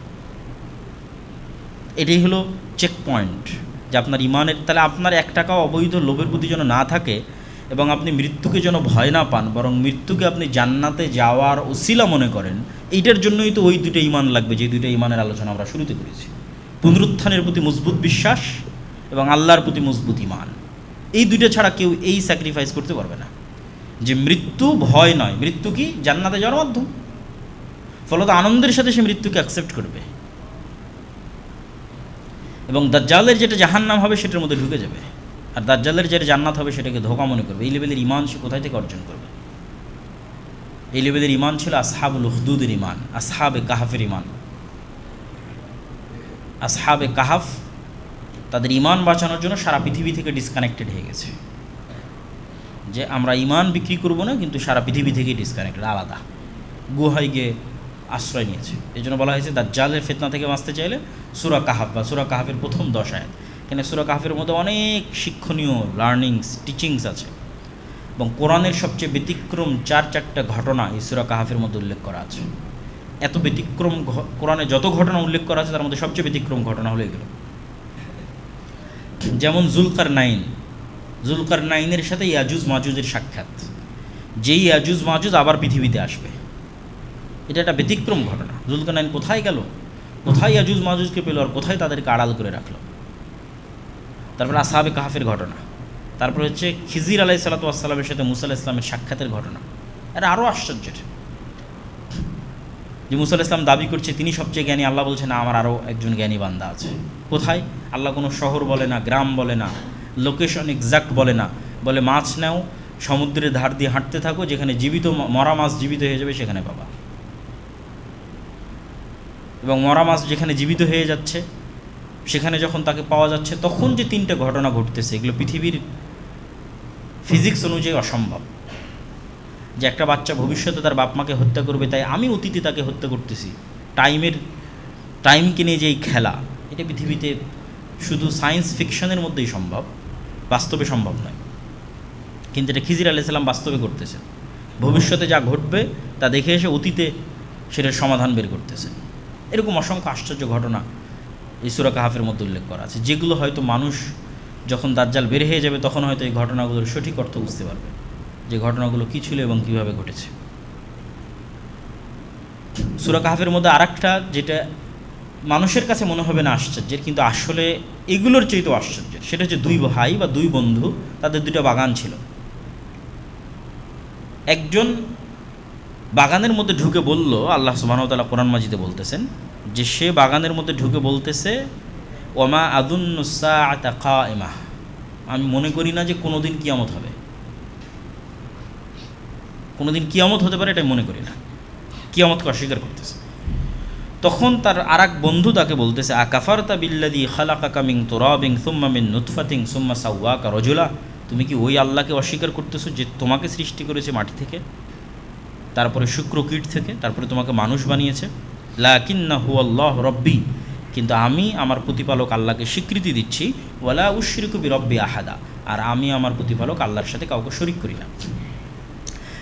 এটাই হলো চেক পয়েন্ট যে আপনার ইমানের, তাহলে আপনার 1 টাকাও অবৈধ লোভের প্রতি যেন না থাকে এবং আপনি মৃত্যুকে যেন ভয় না পান, বরং মৃত্যুকে আপনি জান্নাতে যাওয়ার ওসিলা মনে করেন। এইটার জন্যই তো ওই 2টা ইমান লাগবে, যে 2টা ইমানের আলোচনা আমরা শুরুতে করেছি। পুনরুত্থানের প্রতি মজবুত বিশ্বাস এবং আল্লাহর প্রতি মজবুত ইমান, এই 2টা ছাড়া কেউ এই স্যাক্রিফাইস করতে পারবে না। যে মৃত্যু ভয় নয়, মৃত্যু কি জান্নাতে যাওয়ার মাধ্যম, ফলত আনন্দের সাথে সে মৃত্যুকে অ্যাকসেপ্ট করবে এবং দাজ্জালের যেটা জাহান্নাম হবে সেটার মধ্যে ঢুকে যাবে, আর দাজ্জালের যেটা জান্নাত হবে সেটাকে ধোঁকা মনে করবে। এই লেভেলের ইমান সে কোথায় থেকে অর্জন করবে? এই লেভেলের ইমান ছিল আসহাবুল উখদুদের ইমান, আসহাবে কাহাফের ইমান। আসহাবে কাহাফ তাদের ইমান বাঁচানোর জন্য সারা পৃথিবী থেকে ডিসকানেক্টেড হয়ে গেছে, যে আমরা ইমান বিক্রি করব না, কিন্তু সারা পৃথিবী থেকেই ডিসকানেক্টেড, আলাদা গুহায় গিয়ে আশ্রয় নিয়েছে। এই জন্য বলা হয়েছে দাজ্জালের ফিতনা থেকে বাঁচতে চাইলে সূরা কাহাফ বা সূরা কাহাফের প্রথম 10 আয়াত, কেন সূরা কাহাফের মধ্যে অনেক শিক্ষণীয় লার্নিংস, টিচিংস আছে এবং কোরআনের সবচেয়ে ব্যতিক্রম 4-4টা ঘটনা এই সূরা কাহাফের মধ্যে উল্লেখ করা আছে। এত ব্যতিক্রম কোরআনে যত ঘটনা উল্লেখ করা আছে তার মধ্যে সবচেয়ে ব্যতিক্রম ঘটনা হলো এগুলো। যেমন জুলকারনাইনের সাথে ইয়াজুজ মাজুজের সাক্ষাৎ, যেই ইয়াজুজ মাজুজ আবার পৃথিবীতে আসবে, এটা একটা ব্যতিক্রম ঘটনা। জুলকারনাইন কোথায় গেল, কোথায় ইয়াজুজ মাজুজকে পেল, আর কোথায় তাদেরকে আড়াল করে রাখলো। তারপর আসহাবে কাহাফের ঘটনা, তারপর হচ্ছে খিজির আলাইহিস সালাতু ওয়াস সালামের সাথে মুসা আলাইহিস সালামের সাক্ষাতের ঘটনা। এটা আরও আশ্চর্যের যে মুসা আলাইহিস সালাম দাবি করছে তিনি সবচেয়ে জ্ঞানী, আল্লাহ বলছে না আমার আরও একজন জ্ঞানী বান্দা আছে। কোথায়? আল্লাহ কোনো শহর বলে না, গ্রাম বলে না, লোকেশন এক্সাক্ট বলে না, বলে মাছ নাও, সমুদ্রের ধার দিয়ে হাঁটতে থাকো, যেখানে জীবিত মরা মাছ জীবিত হয়ে যাবে সেখানে পাবা। এবং মরা মাছ যেখানে জীবিত হয়ে যাচ্ছে সেখানে যখন তাকে পাওয়া যাচ্ছে তখন যে 3টে ঘটনা ঘটতেছে, এগুলো পৃথিবীর ফিজিক্স অনুযায়ী অসম্ভব। যে একটা বাচ্চা ভবিষ্যতে তার বাপ মাকে হত্যা করবে, তাই আমি অতীতে তাকে হত্যা করতেছি, টাইমকে নিয়ে যে এই খেলা, এটা পৃথিবীতে শুধু সায়েন্স ফিকশনের মধ্যেই সম্ভব, বাস্তবে সম্ভব নয়। কিন্তু এটা খিজির আলাইহিস সালাম বাস্তবে করতেছেন, ভবিষ্যতে যা ঘটবে তা দেখে এসে অতীতে সেটার সমাধান বের করতেছেন। এরকম অসংখ্য আশ্চর্য ঘটনা এই সূরা কাহাফের মধ্যে উল্লেখ করা আছে, যেগুলো হয়তো মানুষ যখন দাজ্জাল বের হয়ে যাবে তখন হয়তো এই ঘটনাগুলোর সঠিক অর্থ বুঝতে পারবে, যে ঘটনাগুলো কী ছিল এবং কীভাবে ঘটেছে। সূরা কাহাফের মধ্যে আরেকটা যেটা মানুষের কাছে মনে হবে না আশ্চর্যের, কিন্তু আসলে এগুলোর চেয়েও আশ্চর্যের, সেটা হচ্ছে 2 ভাই বা 2 বন্ধু, তাদের 2টা বাগান ছিল। একজন বাগানের মধ্যে ঢুকে বলল, আল্লাহ সুবহানাহু ওয়া তাআলা কোরআন মাজিদে বলতেছেন যে সে বাগানের মধ্যে ঢুকে বলতেছে, ওমা আযুন্নু সাআতা কাইমা, আমি মনে করি না যে কোনোদিন কিয়ামত হবে, কোনোদিন কিয়ামত হতে পারে এটা মনে করি না, কিয়ামতকে অস্বীকার করতেছে। তখন তার আরেক বন্ধু তাকে বলতেছে, আকাফারতা বিল্লাযী খালাকাকা মিন তুরাবিন সুম্মা মিন নুতফাতিন সুম্মা সাওয়াকা রাজুলা, তুমি কি ওই আল্লাহকে অস্বীকার করতেছো যে তোমাকে সৃষ্টি করেছে মাটি থেকে, তারপরে শুক্রকীট থেকে, তারপরে তোমাকে মানুষ বানিয়েছে। লাকিন্না হুয়াল্লাহু রব্বি, কিন্তু আমি আমার প্রতিপালক আল্লাহকে স্বীকৃতি দিচ্ছি, ওয়ালা উশরিকু বিরব্বি আহাদা, আর আমি আমার প্রতিপালক আল্লাহর সাথে কাউকে শরিক করি না।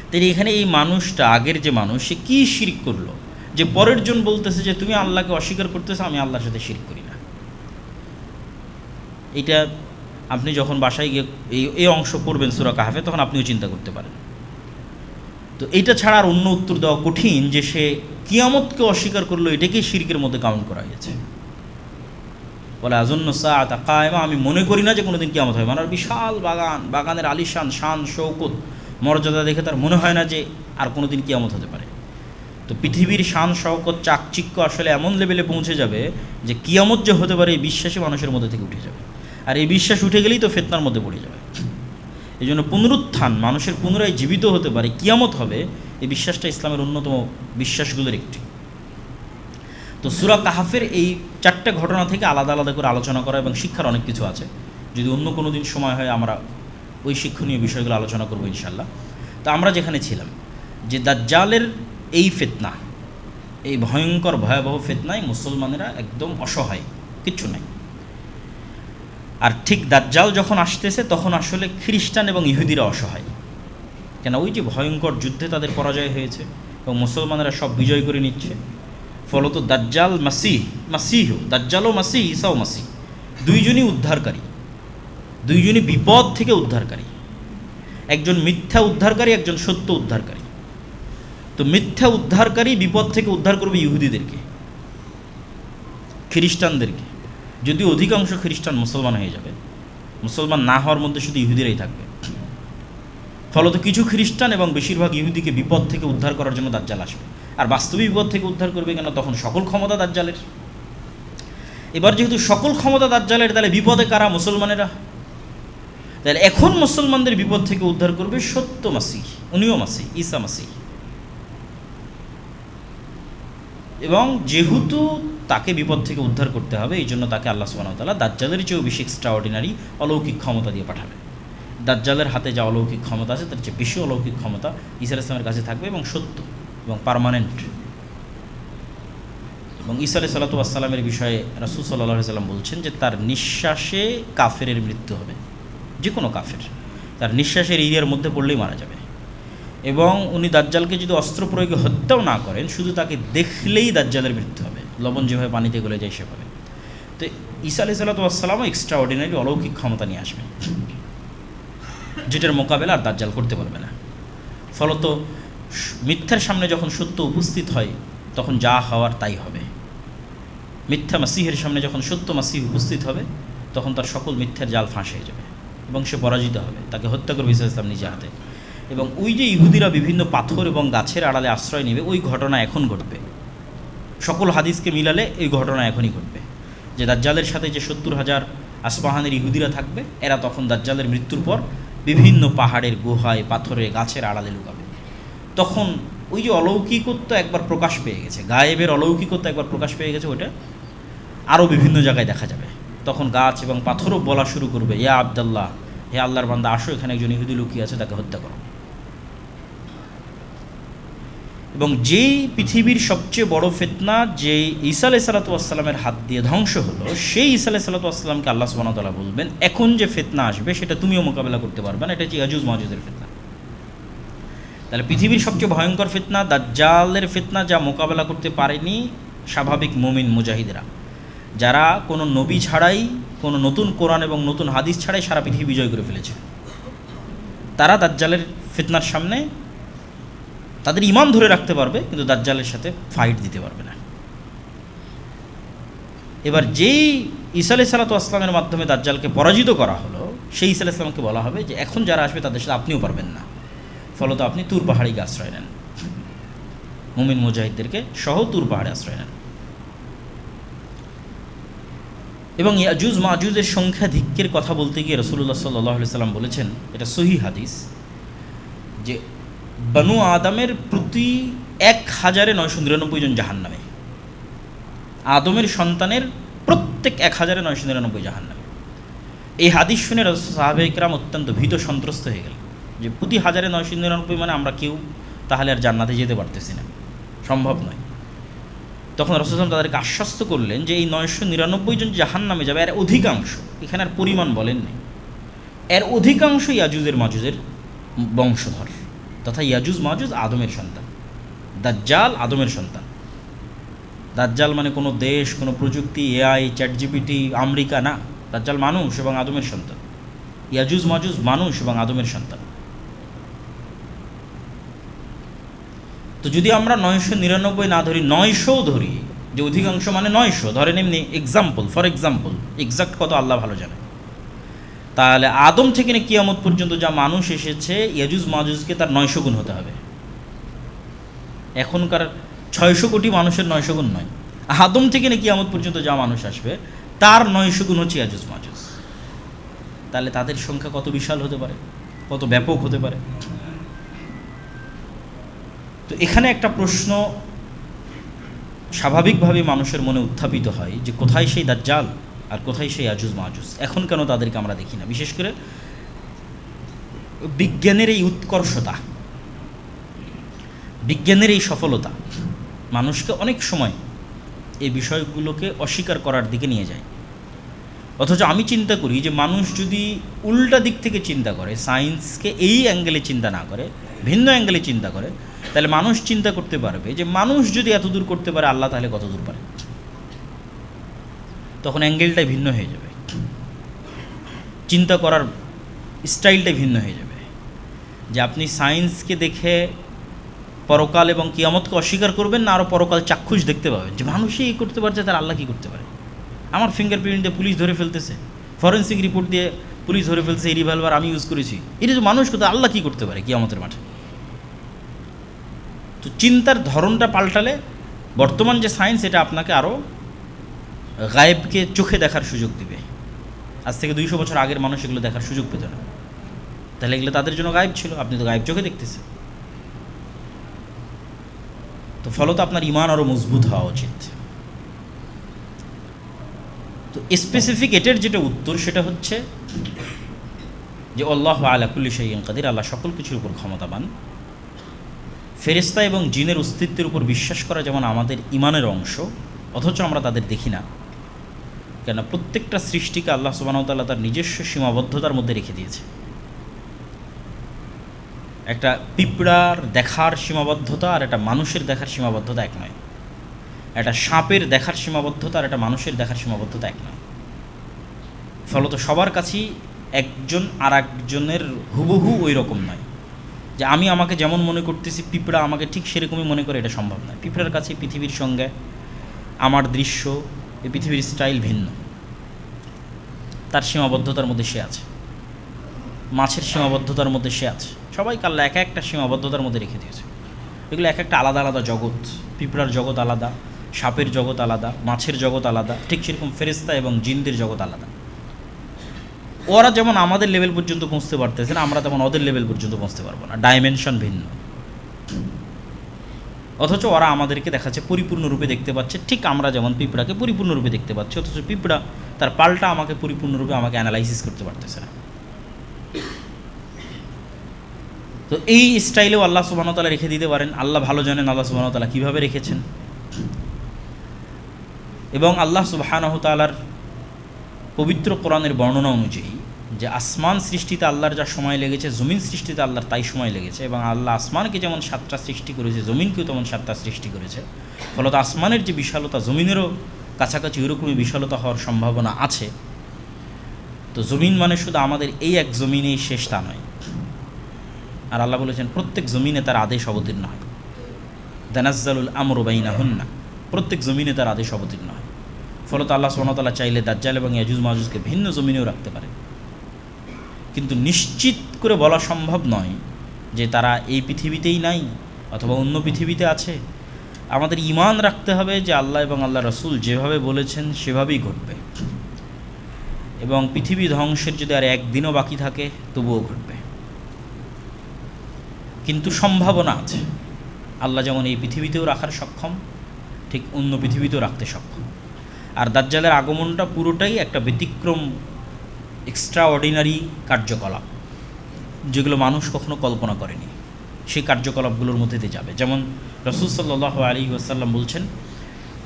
তাই এখানে এই মানুষটা, আগের যে মানুষ, সে কী শিরক করলো যে পরের জন বলতেছে যে তুমি আল্লাহকে অস্বীকার করতেছো, আমি আল্লাহর সাথে শিরক করি না। এটা আপনি যখন বাসায় গিয়ে এই অংশ পড়বেন সূরা কাহাফে, তখন আপনিও চিন্তা করতে পারেন। তো এইটা ছাড়া আর অন্য উত্তর দেওয়া কঠিন যে সে কিয়ামতকে অস্বীকার করলো, এটাকেই শিরকের মধ্যে কাউন্ট করা হয়েছে। বলে আযুন্নু সাআতা কাইমা, আমি মনে করি না যে কোনোদিন কিয়ামত হবে। মানে বিশাল বাগানের আলিশান শান শৌকত মর্যাদা দেখে তার মনে হয় না যে আর কোনোদিন কিয়ামত হতে পারে। তো পৃথিবীর শান শৌকত চাকচিক্য আসলে এমন লেভেলে পৌঁছে যাবে যে কিয়ামত যে হতে পারে এই বিশ্বাসই মানুষের মধ্যে থেকে উঠে যাবে, আর এই বিশ্বাস উঠে গেলেই তো ফিতনার মধ্যে পড়ে যাবে। এই জন্য পুনরুত্থান, মানুষের পুনরায় জীবিত হতে পারে, কিয়ামত হবে, এই বিশ্বাসটা ইসলামের অন্যতম বিশ্বাসগুলোর একটি। তো সূরা কাহাফের এই 4টে ঘটনা থেকে আলাদা আলাদা করে আলোচনা করা এবং শিক্ষার অনেক কিছু আছে, যদি অন্য কোনো দিন সময় হয় আমরা ওই শিক্ষণীয় বিষয়গুলো আলোচনা করবো ইনশাল্লাহ। তো আমরা যেখানে ছিলাম যে দাজ্জালের এই ফিতনা, এই ভয়ঙ্কর ভয়াবহ ফিতনায় মুসলমানেরা একদম অসহায়, কিচ্ছু নাই। আর ঠিক দাজ্জাল যখন আসতেছে তখন আসলে খ্রিস্টান এবং ইহুদিরা অসহায়, কেন ওই যে ভয়ঙ্কর যুদ্ধে তাদের পরাজয় হয়েছে এবং মুসলমানেরা সব বিজয় করে নিচ্ছে। ফলত দাজ্জাল মাসিহ, দাজ্জালও মাসিহ, ঈসাও মাসিহ, দুইজনই উদ্ধারকারী, দুইজনই বিপদ থেকে উদ্ধারকারী। একজন মিথ্যা উদ্ধারকারী, একজন সত্য উদ্ধারকারী। তো মিথ্যা উদ্ধারকারী বিপদ থেকে উদ্ধার করবে ইহুদিদেরকে, খ্রিস্টানদেরকে, যদিও অধিকাংশ খ্রিস্টান মুসলমান হয়ে যাবে, মুসলমান না হওয়ার মধ্যে শুধু ইহুদিরাই থাকবে। ফলত কিছু খ্রিস্টান এবং বেশিরভাগ ইহুদিকে বিপদ থেকে উদ্ধার করার জন্য দাজ্জাল আসবে। আর বাস্তবে বিপদ থেকে উদ্ধার করবে কেন? তখন সকল ক্ষমতা দাজ্জালের। এবার যেহেতু সকল ক্ষমতা দাজ্জালের, তাহলে বিপদে কারা? মুসলমানেরা। তাহলে এখন মুসলমানদের বিপদ থেকে উদ্ধার করবে সত্য মাসিহ, উনিও মাসিহ, ঈসা মাসিহ। এবং যেহেতু তাকে বিপদ থেকে উদ্ধার করতে হবে, এই জন্য তাকে আল্লাহ সুবহানাহু ওয়া তাআলা দাজ্জালের চেয়েও বেশি এক্সট্রাঅর্ডিনারি অলৌকিক ক্ষমতা দিয়ে পাঠাবে। দাজ্জালের হাতে যা অলৌকিক ক্ষমতা আছে তার চেয়ে বেশি অলৌকিক ক্ষমতা ঈসা আলাইহিস সালামের কাছে থাকবে, এবং সত্য এবং পার্মানেন্ট। এবং ঈসা আলাইহিস সালামের বিষয়ে রাসূল সাল্লাল্লাহু আলাইহি ওয়াসাল্লাম বলছেন যে তার নিঃশ্বাসে কাফেরের মৃত্যু হবে, যে কোনো কাফের তার নিঃশ্বাসের এরিয়ার মধ্যে পড়লেই মারা যাবে। এবং উনি দাজ্জালকে যদি অস্ত্র প্রয়োগে হত্যাও না করেন, শুধু তাকে দেখলেই দাজ্জালের মৃত্যু হবে, লবণ যেভাবে পানিতে গলে যায় সেভাবে। তো ঈসা আলাইহিস সালামও এক্সট্রা অর্ডিনারি অলৌকিক ক্ষমতা নিয়ে আসবে, যেটার মোকাবেলা আর দাজ্জাল করতে পারবে না। ফলত মিথ্যার সামনে যখন সত্য উপস্থিত হয় তখন যা হওয়ার তাই হবে। মিথ্যা মাসিহের সামনে যখন সত্য মাসিহ উপস্থিত হবে তখন তার সকল মিথ্যার জাল ফাঁস হয়ে যাবে এবং সে পরাজিত হবে, তাকে হত্যা করবে ঈসা ইসলাম নিজে হাতে। এবং ওই যে ইহুদিরা বিভিন্ন পাথর এবং গাছের আড়ালে আশ্রয় নেবে, ওই ঘটনা এখন ঘটবে। সকল হাদিসকে মিলালে এই ঘটনা এখনই ঘটবে, যে দাজ্জালের সাথে যে 70,000 আসপাহানের ইহুদিরা থাকবে, এরা তখন দাজ্জালের মৃত্যুর পর বিভিন্ন পাহাড়ের গুহায়, পাথরে, গাছের আড়ালে লুকাবে। তখন ওই যে অলৌকিকত্ব একবার প্রকাশ পেয়ে গেছে, গায়েবের অলৌকিকত্ব একবার প্রকাশ পেয়ে গেছে, ওটা আরও বিভিন্ন জায়গায় দেখা যাবে। তখন গাছ এবং পাথরও বলা শুরু করবে, ইয়া আবদুল্লাহ, হে আল্লাহর বান্দা, আসো, এখানে একজন ইহুদি লুকিয়ে আছে, তাকে হত্যা করো। এবং যেই পৃথিবীর সবচেয়ে বড় ফিতনা যে ঈসা আলাইহিস সালামের হাত দিয়ে ধ্বংস হলো, সেই ঈসা আলাইহিস সালামকে আল্লাহ সুবহানাহু ওয়া তাআলা বলবেন, এখন যে ফিতনা আসবে সেটা তুমিও মোকাবেলা করতে পারবে না, এটা হচ্ছে ইয়াজুজ মাজুজের ফিতনা। তাহলে পৃথিবীর সবচেয়ে ভয়ঙ্কর ফিতনা দাজ্জালের ফিতনা, যা মোকাবেলা করতে পারেনি স্বাভাবিক মুমিন মুজাহিদরা, যারা কোনো নবী ছাড়াই, কোনো নতুন কোরআন এবং নতুন হাদিস ছাড়াই সারা পৃথিবী বিজয় করে ফেলেছে। তারা দাজ্জালের ফিতনার সামনে তাদের ঈমান ধরে রাখতে পারবে, কিন্তু দাজ্জালের সাথে ফাইট দিতে পারবে না। এবার যেই ঈসা আলাইহিস সালামের মাধ্যমে দাজ্জালকে পরাজিত করা হলো, সেই ঈসা আলাইহিস সালামকে বলা হবে যে এখন যারা আসবে তাদের সাথে আপনিও পারবেন না, ফলত আপনি তুর পাহাড়ে আশ্রয় নেন, মুমিন মুজাহিদদেরকে সহ তুর পাহাড়ে আশ্রয় নেন। এবং ইয়াজুজ মাজুজের সংখ্যাধিক্যের কথা বলতে গিয়ে রাসূলুল্লাহ সাল্লাল্লাহু আলাইহি সাল্লাম বলেছেন, এটা সহিহ হাদিস, যে বনু আদমের প্রতি 1999 জন জাহান্নামে, আদমের সন্তানের প্রত্যেক 1999 জাহান্নামে। এই হাদিস শুনে সাহাবায়ে কেরাম অত্যন্ত ভীত সন্ত্রস্ত হয়ে গেল, যে প্রতি 1999 মানে আমরা কেউ তাহলে আর জান্নাতে যেতে পারতেছি না, সম্ভব নয়। তখন রাসূল সাল্লাল্লাহু আলাইহি ওয়াসাল্লাম তাদেরকে আশ্বস্ত করলেন যে এই 999 জন জাহান্নামে যাবে, এর অধিকাংশ, এখানে আর পরিমাণ বলেননি, এর অধিকাংশ ইয়াজুজের মাজুজের বংশধর, তথা ইয়াজুজ মাজুজ আদমের সন্তান, দাজ্জাল আদমের সন্তান। দাজ্জাল মানে কোনো দেশ, কোনো প্রযুক্তি, এআই, চ্যাটজিপিটি, আমেরিকা না, দাজ্জাল মানুষ এবং আদমের সন্তান। ইয়াজুজ মাজুজ মানুষ এবং আদমের সন্তান। তো যদি আমরা 999 না ধরি, 900 ধরি, যে অধিকাংশ মানে 900 ধরেন, এমনি এক্সাম্পল, ফর এক্সাম্পল, এক্সাক্ট কত আল্লাহ ভালো জানে, তাহলে আদম থেকে নিয়ে কিয়ামত পর্যন্ত যা মানুষ এসেছে, ইয়াজুজ মাজুজকে তার 900 গুণ হতে হবে। এখনকার 600 কোটি মানুষের 900 গুণ নয়, আদম থেকে নিয়ে কিয়ামত পর্যন্ত যা মানুষ আসবে তার 900 গুণ হচ্ছে ইয়াজুজ মাজুজ। তাহলে তাদের সংখ্যা কত বিশাল হতে পারে, কত ব্যাপক হতে পারে। তো এখানে একটা প্রশ্ন স্বাভাবিকভাবে মানুষের মনে উত্থাপিত হয়, যে কোথায় সেই দাজ্জাল আর কোথায় সেই ইয়াজুজ মাজুজ, এখন কেন তাদেরকে আমরা দেখি না? বিশেষ করে বিজ্ঞানের এই উৎকর্ষতা, বিজ্ঞানের এই সফলতা, মানুষকে অনেক সময় এই বিষয়গুলোকে অস্বীকার করার দিকে নিয়ে যায়। অথচ আমি চিন্তা করি যে মানুষ যদি উল্টা দিক থেকে চিন্তা করে, সায়েন্সকে এই অ্যাঙ্গেলে চিন্তা না করে, ভিন্ন অ্যাঙ্গেলে চিন্তা করে, তাহলে মানুষ চিন্তা করতে পারবে যে মানুষ যদি এত দূর করতে পারে, আল্লাহ তাহলে কত দূর পারে। তখন অ্যাঙ্গেলটাই ভিন্ন হয়ে যাবে, চিন্তা করার স্টাইলটাই ভিন্ন হয়ে যাবে। যে আপনি সায়েন্সকে দেখে পরকাল এবং কিয়ামতকে অস্বীকার করবেন না, আরও পরকাল চাক্ষুষ দেখতে পাবেন যে মানুষই এই করতে পারছে, তার আল্লাহ কী করতে পারে। আমার ফিঙ্গারপ্রিন্ট দিয়ে পুলিশ ধরে ফেলতেছে, ফরেন্সিক রিপোর্ট দিয়ে পুলিশ ধরে ফেলছে, এই রিভলভার আমি ইউজ করেছি, এটা তো মানুষ কোথায়, আল্লাহ কী করতে পারে কিয়ামতের মাঠে। তো চিন্তার ধরনটা পাল্টালে বর্তমান যে সায়েন্স, এটা আপনাকে আরও গায়েবকে চোখে দেখার সুযোগ দিবে। আজ থেকে 200 বছর আগের মানুষ এগুলো দেখার সুযোগ পেত না, তাহলে এগুলো তাদের জন্য গায়েব ছিল, আপনি তো গায়েব চোখে দেখতেছেন। তো ফলত আপনার ঈমান আরও মজবুত হওয়া উচিত। তো স্পেসিফিক এটার যেটা উত্তর, সেটা হচ্ছে যে আল্লাহু আলা কুল্লি শাইইন কাদির, আল্লাহ সকল কিছুর উপর ক্ষমতাবান। ফেরেশতা এবং জিনের অস্তিত্বের উপর বিশ্বাস করা যেমন আমাদের ঈমানের অংশ, অথচ আমরা তাদের দেখি না, কেন প্রত্যেকটা সৃষ্টিকে আল্লাহ সুবহানাহু ওয়া তাআলা তার নিজস্ব সীমাবদ্ধতার মধ্যে রেখে দিয়েছে। একটা পিঁপড়ার দেখার সীমাবদ্ধতা আর একটা মানুষের দেখার সীমাবদ্ধতা এক নয়। একটা সাপের দেখার সীমাবদ্ধতা আর একটা মানুষের দেখার সীমাবদ্ধতা এক নয়। ফলত সবার কাছেই একজন আর একজনের হুবহু ওই রকম নয়। যে আমি আমাকে যেমন মনে করতেছি, পিঁপড়া আমাকে ঠিক সেরকমই মনে করে, এটা সম্ভব নয়। পিঁপড়ার কাছে পৃথিবীর সঙ্গে আমার দৃশ্য, এই পৃথিবীর স্টাইল ভিন্ন, তার সীমাবদ্ধতার মধ্যে সে আছে। মাছের সীমাবদ্ধতার মধ্যে সে আছে। সবাইকে আল্লাহ এক একটা সীমাবদ্ধতার মধ্যে রেখে দিয়েছে। এগুলো এক একটা আলাদা আলাদা জগৎ। পিঁপড়ার জগৎ আলাদা, সাপের জগৎ আলাদা, মাছের জগৎ আলাদা, ঠিক সেরকম ফেরেশতা এবং জিনদের জগৎ আলাদা। ওরা যেমন আমাদের লেভেল পর্যন্ত পৌঁছতে পারতেছে না, আমরা তেমন ওদের লেভেল পর্যন্ত পৌঁছতে পারবো না, ডাইমেনশন ভিন্ন। অথচ ওরা আমাদেরকে দেখাচ্ছে পরিপূর্ণরূপে দেখতে পাচ্ছে, ঠিক আমরা যেমন পিঁপড়াকে পরিপূর্ণরূপে দেখতে পাচ্ছি, অথচ পিঁপড়া তার পাল্টা আমাকে পরিপূর্ণরূপে আমাকে অ্যানালাইসিস করতে পারতেছে না। তো এই স্টাইলেও আল্লাহ সুবহানাহু ওয়া তাআলা রেখে দিতে পারেন। আল্লাহ ভালো জানেন আল্লাহ সুবহানাহু ওয়া তাআলা কীভাবে রেখেছেন। এবং আল্লাহ সুবহানাহু ওয়া তাআলার পবিত্র কোরআনের বর্ণনা অনুযায়ী যে আসমান সৃষ্টিতে আল্লাহর যা সময় লেগেছে, জমিন সৃষ্টিতে আল্লাহর তাই সময় লেগেছে। এবং আল্লাহ আসমানকে যেমন 7টা সৃষ্টি করেছে, জমিনকেও তেমন 7টা সৃষ্টি করেছে। ফলত আসমানের যে বিশালতা, জমিনেরও কাছাকাছি ওইরকমই বিশালতা হওয়ার সম্ভাবনা আছে। তো জমিন মানে শুধু আমাদের এই এক জমিনেই শেষ তা নয়। আর আল্লাহ বলেছেন প্রত্যেক জমিনে তার আদেশ অবতীর্ণ হয়। তানাজ্জালুল আমরু বাইনাহুন্না, প্রত্যেক জমিনে তার আদেশ অবতীর্ণ হয়। ফলত আল্লাহ সুবহানাহু ওয়া তাআলা চাইলে দাজ্জাল এবং ইয়াজুজ মাজুজকে ভিন্ন জমিনেও রাখতে পারে। কিন্তু নিশ্চিত করে বলা সম্ভব নয় যে তারা এই পৃথিবীতেই নাই অথবা অন্য পৃথিবীতে আছে। আমাদের ঈমান রাখতে হবে যে আল্লাহ এবং আল্লাহ রাসূল যেভাবে বলেছেন সেভাবেই ঘটবে। এবং পৃথিবী ধ্বংসের যদি আর একদিনও বাকি থাকে তবুও ঘটবে। কিন্তু সম্ভাবনা আছে। আল্লাহ যেমন এই পৃথিবীতেও রাখার সক্ষম, ঠিক অন্য পৃথিবীতেও রাখতে সক্ষম। আর দাজ্জালের আগমনটা পুরোটাই একটা ব্যতিক্রম, এক্সট্রা অর্ডিনারি কার্যকলাপ, যেগুলো মানুষ কখনো কল্পনা করেনি। সেই কার্যকলাপগুলোর মধ্যে দিয়ে যাবে। যেমন রাসূল সাল্লাল্লাহু আলাইহি ওয়াসাল্লাম বলছেন,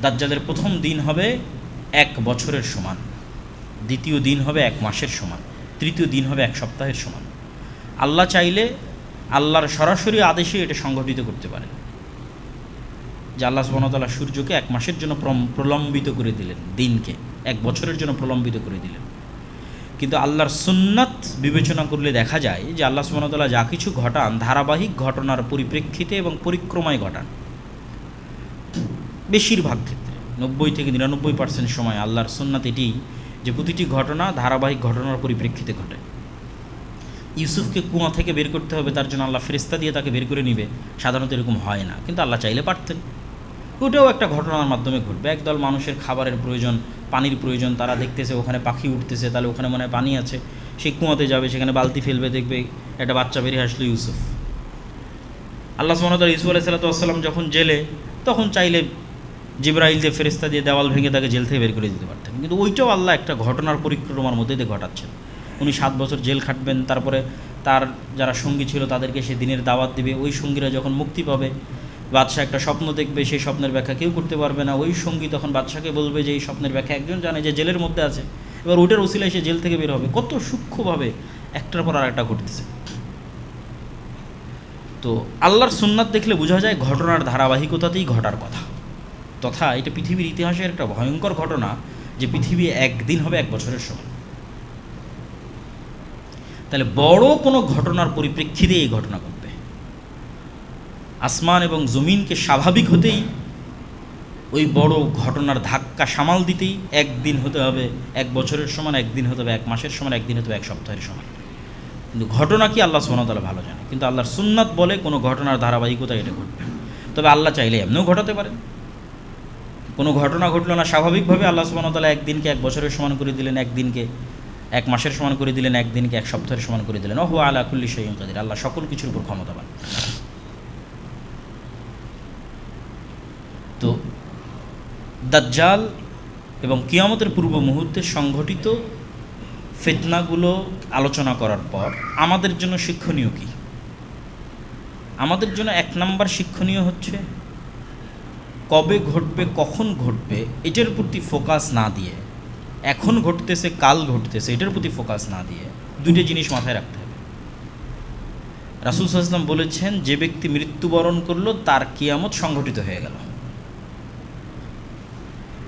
দাজ্জালের প্রথম দিন হবে 1 বছরের সমান, দ্বিতীয় দিন হবে 1 মাসের সমান, তৃতীয় দিন হবে 1 সপ্তাহের সমান। আল্লাহ চাইলে আল্লাহর সরাসরি আদেশে এটা সংঘটিত করতে পারেন। যে আল্লাহ সুবহানাহু ওয়া তাআলা সূর্যকে 1 মাসের জন্য প্রলম্বিত করে দিলেন, দিনকে 1 বছরের জন্য প্রলম্বিত করে দিলেন। কিন্তু আল্লাহর সুন্নাত বিবেচনা করলে দেখা যায় যে আল্লাহ সুবহানাহু ওয়া তাআলা যা কিছু ঘটান ধারাবাহিক ঘটনার পরিপ্রেক্ষিতে এবং পরিক্রমায় ঘটান। বেশিরভাগ ক্ষেত্রে 90 থেকে 99% সময় আল্লাহর সুন্নাত এটি যে প্রতিটি ঘটনা ধারাবাহিক ঘটনার পরিপ্রেক্ষিতে ঘটে। ইউসুফকে কুয়া থেকে বের করতে হবে, তার জন্য আল্লাহ ফেরেশতা দিয়ে তাকে বের করে নিবে, সাধারণত এরকম হয় না। কিন্তু আল্লাহ চাইলে পারতেন। ওটাও একটা ঘটনার মাধ্যমে ঘটবে। একদল মানুষের খাবারের প্রয়োজন, পানির প্রয়োজন, তারা দেখতেছে ওখানে পাখি উঠতেছে, তাহলে ওখানে মনে হয় পানি আছে, সেই কুয়াতে যাবে, সেখানে বালতি ফেলবে, দেখবে একটা বাচ্চা বেরিয়ে আসলো ইউসুফ। আল্লাহ সুবহানাহু ওয়া তাআলা ইউসুফ আলাইহিস সালাম যখন জেলে, তখন চাইলে জিবরাইল দিয়ে ফেরেশতা দিয়ে দেওয়াল ভেঙে তাকে জেল থেকে বের করে দিতে পারতেন। কিন্তু ওইটাও আল্লাহ একটা ঘটনার পরিক্রমার মধ্যে দিয়ে ঘটাচ্ছেন। উনি 7 বছর জেল খাটবেন, তারপরে তার যারা সঙ্গী ছিল তাদেরকে সে দিনের দাওয়াত দিবে, ওই সঙ্গীরা যখন মুক্তি পাবে বাদশাহ একটা স্বপ্ন দেখবে, সেই স্বপ্নের ব্যাখ্যা কেউ করতে পারবে না। ওই সঙ্গী তখন বাদশাকে বলবে যে এই স্বপ্নের ব্যাখ্যা একজন জানে, যে জেলের মধ্যে আছে, এবার ওটার ওসিলায় সে জেল থেকে বের হবে। কত সূক্ষ্মভাবে একটার পর আর একটা ঘটতেছে। তো আল্লাহর সুন্নাত দেখলে বোঝা যায় ঘটনার ধারাবাহিকতাতেই ঘটার কথা। তথা এটা পৃথিবীর ইতিহাসের একটা ভয়ঙ্কর ঘটনা যে পৃথিবী একদিন হবে 1 বছরের সমান। তাহলে বড় কোনো ঘটনার পরিপ্রেক্ষিতে এই ঘটনা ঘটবে। আসমান এবং জমিনকে স্বাভাবিক হতেই ওই বড় ঘটনার ধাক্কা সামাল দিতেই একদিন হতে হবে 1 বছরের সমান, একদিন হতে হবে 1 মাসের সমান, একদিন হতে হবে 1 সপ্তাহের সমান। কিন্তু ঘটনা কি আল্লাহ সুবহানাহু ওয়া তাআলা ভালো জানে। কিন্তু আল্লাহর সুন্নাত বলে কোনো ঘটনার ধারাবাহিকতা এটা ঘটবে। তবে আল্লাহ চাইলে এমনিও ঘটাতে পারেন। কোনো ঘটনা ঘটলো না, স্বাভাবিকভাবে আল্লাহ সুবহানাহু ওয়া তাআলা একদিনকে 1 বছরের সমান করে দিলেন, একদিনকে 1 মাসের সমান করে দিলেন, একদিনকে 1 সপ্তাহের সমান করে দিলেন। ওয়া আলা কুল্লি শাইইন কাদির। আল্লাহ সকল কিছুর উপর ক্ষমতাবান। তো দাজ্জাল এবং কিয়ামতের পূর্ব মুহূর্তে সংঘটিত ফিতনাগুলো আলোচনা করার পর আমাদের জন্য শিক্ষণীয় কি? আমাদের জন্য 1 নাম্বার শিক্ষণীয় হচ্ছে কবে ঘটবে, কখন ঘটবে এটার প্রতি ফোকাস না দিয়ে, এখন ঘটতেছে কাল ঘটতেছে এটার প্রতি ফোকাস না দিয়ে 2টি জিনিস মাথায় রাখতে হবে। রাসূল সাল্লাল্লাহু আলাইহি ওয়াসাল্লাম বলেছেন, যে ব্যক্তি মৃত্যুবরণ করলো তার কিয়ামত সংঘটিত হয়ে গেল।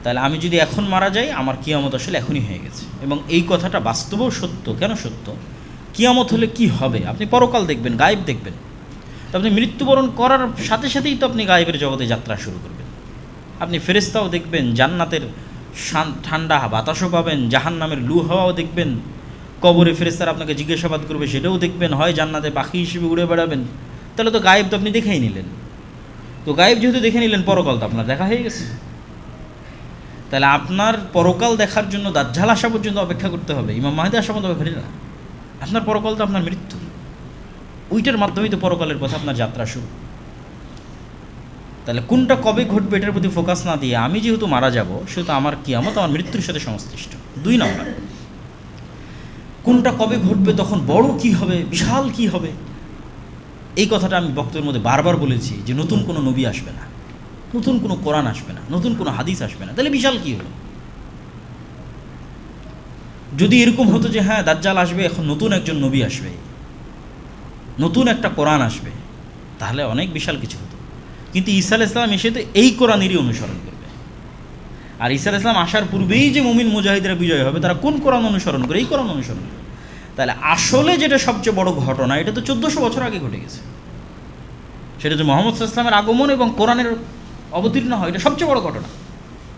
তাহলে আমি যদি এখন মারা যাই, আমার কিয়ামত আসলে এখনই হয়ে গেছে। এবং এই কথাটা বাস্তবেও সত্য। কেন সত্য? কিয়ামত হলে কি হবে? আপনি পরকাল দেখবেন, গায়েব দেখবেন। তো আপনি মৃত্যুবরণ করার সাথে সাথেই তো আপনি গায়েবের জগতে যাত্রা শুরু করবেন। আপনি ফেরেশতাও দেখবেন, জান্নাতের ঠান্ডা বাতাসও পাবেন, জাহান্নামের লু হাওয়াও দেখবেন, কবরে ফেরেশতারা আপনাকে জিজ্ঞাসাবাদ করবে সেটাও দেখবেন, হয় জান্নাতে পাখি হিসেবে উড়ে বেড়াবেন। তাহলে তো গায়েব তো আপনি দেখেই নিলেন। তো গায়েব যেহেতু দেখে নিলেন, পরকাল তো আপনার দেখা হয়ে গেছে। তাহলে আপনার পরকাল দেখার জন্য দাজ্জাল আসা পর্যন্ত অপেক্ষা করতে হবে, ইমাম মাহদী আসা পর্যন্ত অপেক্ষা না। আপনার পরকাল তো আপনার মৃত্যু, ওইটার মাধ্যমেই তো পরকালের পথে আপনার যাত্রা শুরু। তাহলে কোনটা কবে ঘটবে এটার প্রতি ফোকাস না দিয়ে, আমি যেহেতু মারা যাব সেহেতু আমার কিয়ামত আমার মৃত্যুর সাথে সংশ্লিষ্ট। 2 নম্বর, কোনটা কবে ঘটবে, তখন বড় কি হবে, বিশাল কি হবে। এই কথাটা আমি বক্তব্যের মধ্যে বারবার বলেছি যে নতুন কোনো নবী আসবে না, নতুন কোনো কোরআন আসবে না, নতুন কোনো হাদিস আসবে না। তাহলে বিশাল কি হলো? যদি এরকম হতো যে হ্যাঁ দাজ্জাল আসবে, এখন নতুন একজন নবী আসবে, নতুন একটা কোরআন আসবে, তাহলে অনেক বিশাল কিছু হতো। কিন্তু ঈসা আলাইহিস সালাম এসে তো এই কোরআনেরই অনুসরণ করবে। আর ঈসা আলাইহিস সালাম আসার পূর্বেই যে মুমিন মুজাহিদরা বিজয় হবে, তারা কোন কোরআন অনুসরণ করে? এই কোরআন অনুসরণ করে। তাহলে আসলে যেটা সবচেয়ে বড় ঘটনা, এটা তো 1400 বছর আগে ঘটে গেছে। সেটা যে মুহাম্মদ সাল্লাল্লাহু আলাইহি ওয়াসাল্লামের আগমন এবং কোরআনের অবতীর্ণ হয়, এটা সবচেয়ে বড় ঘটনা।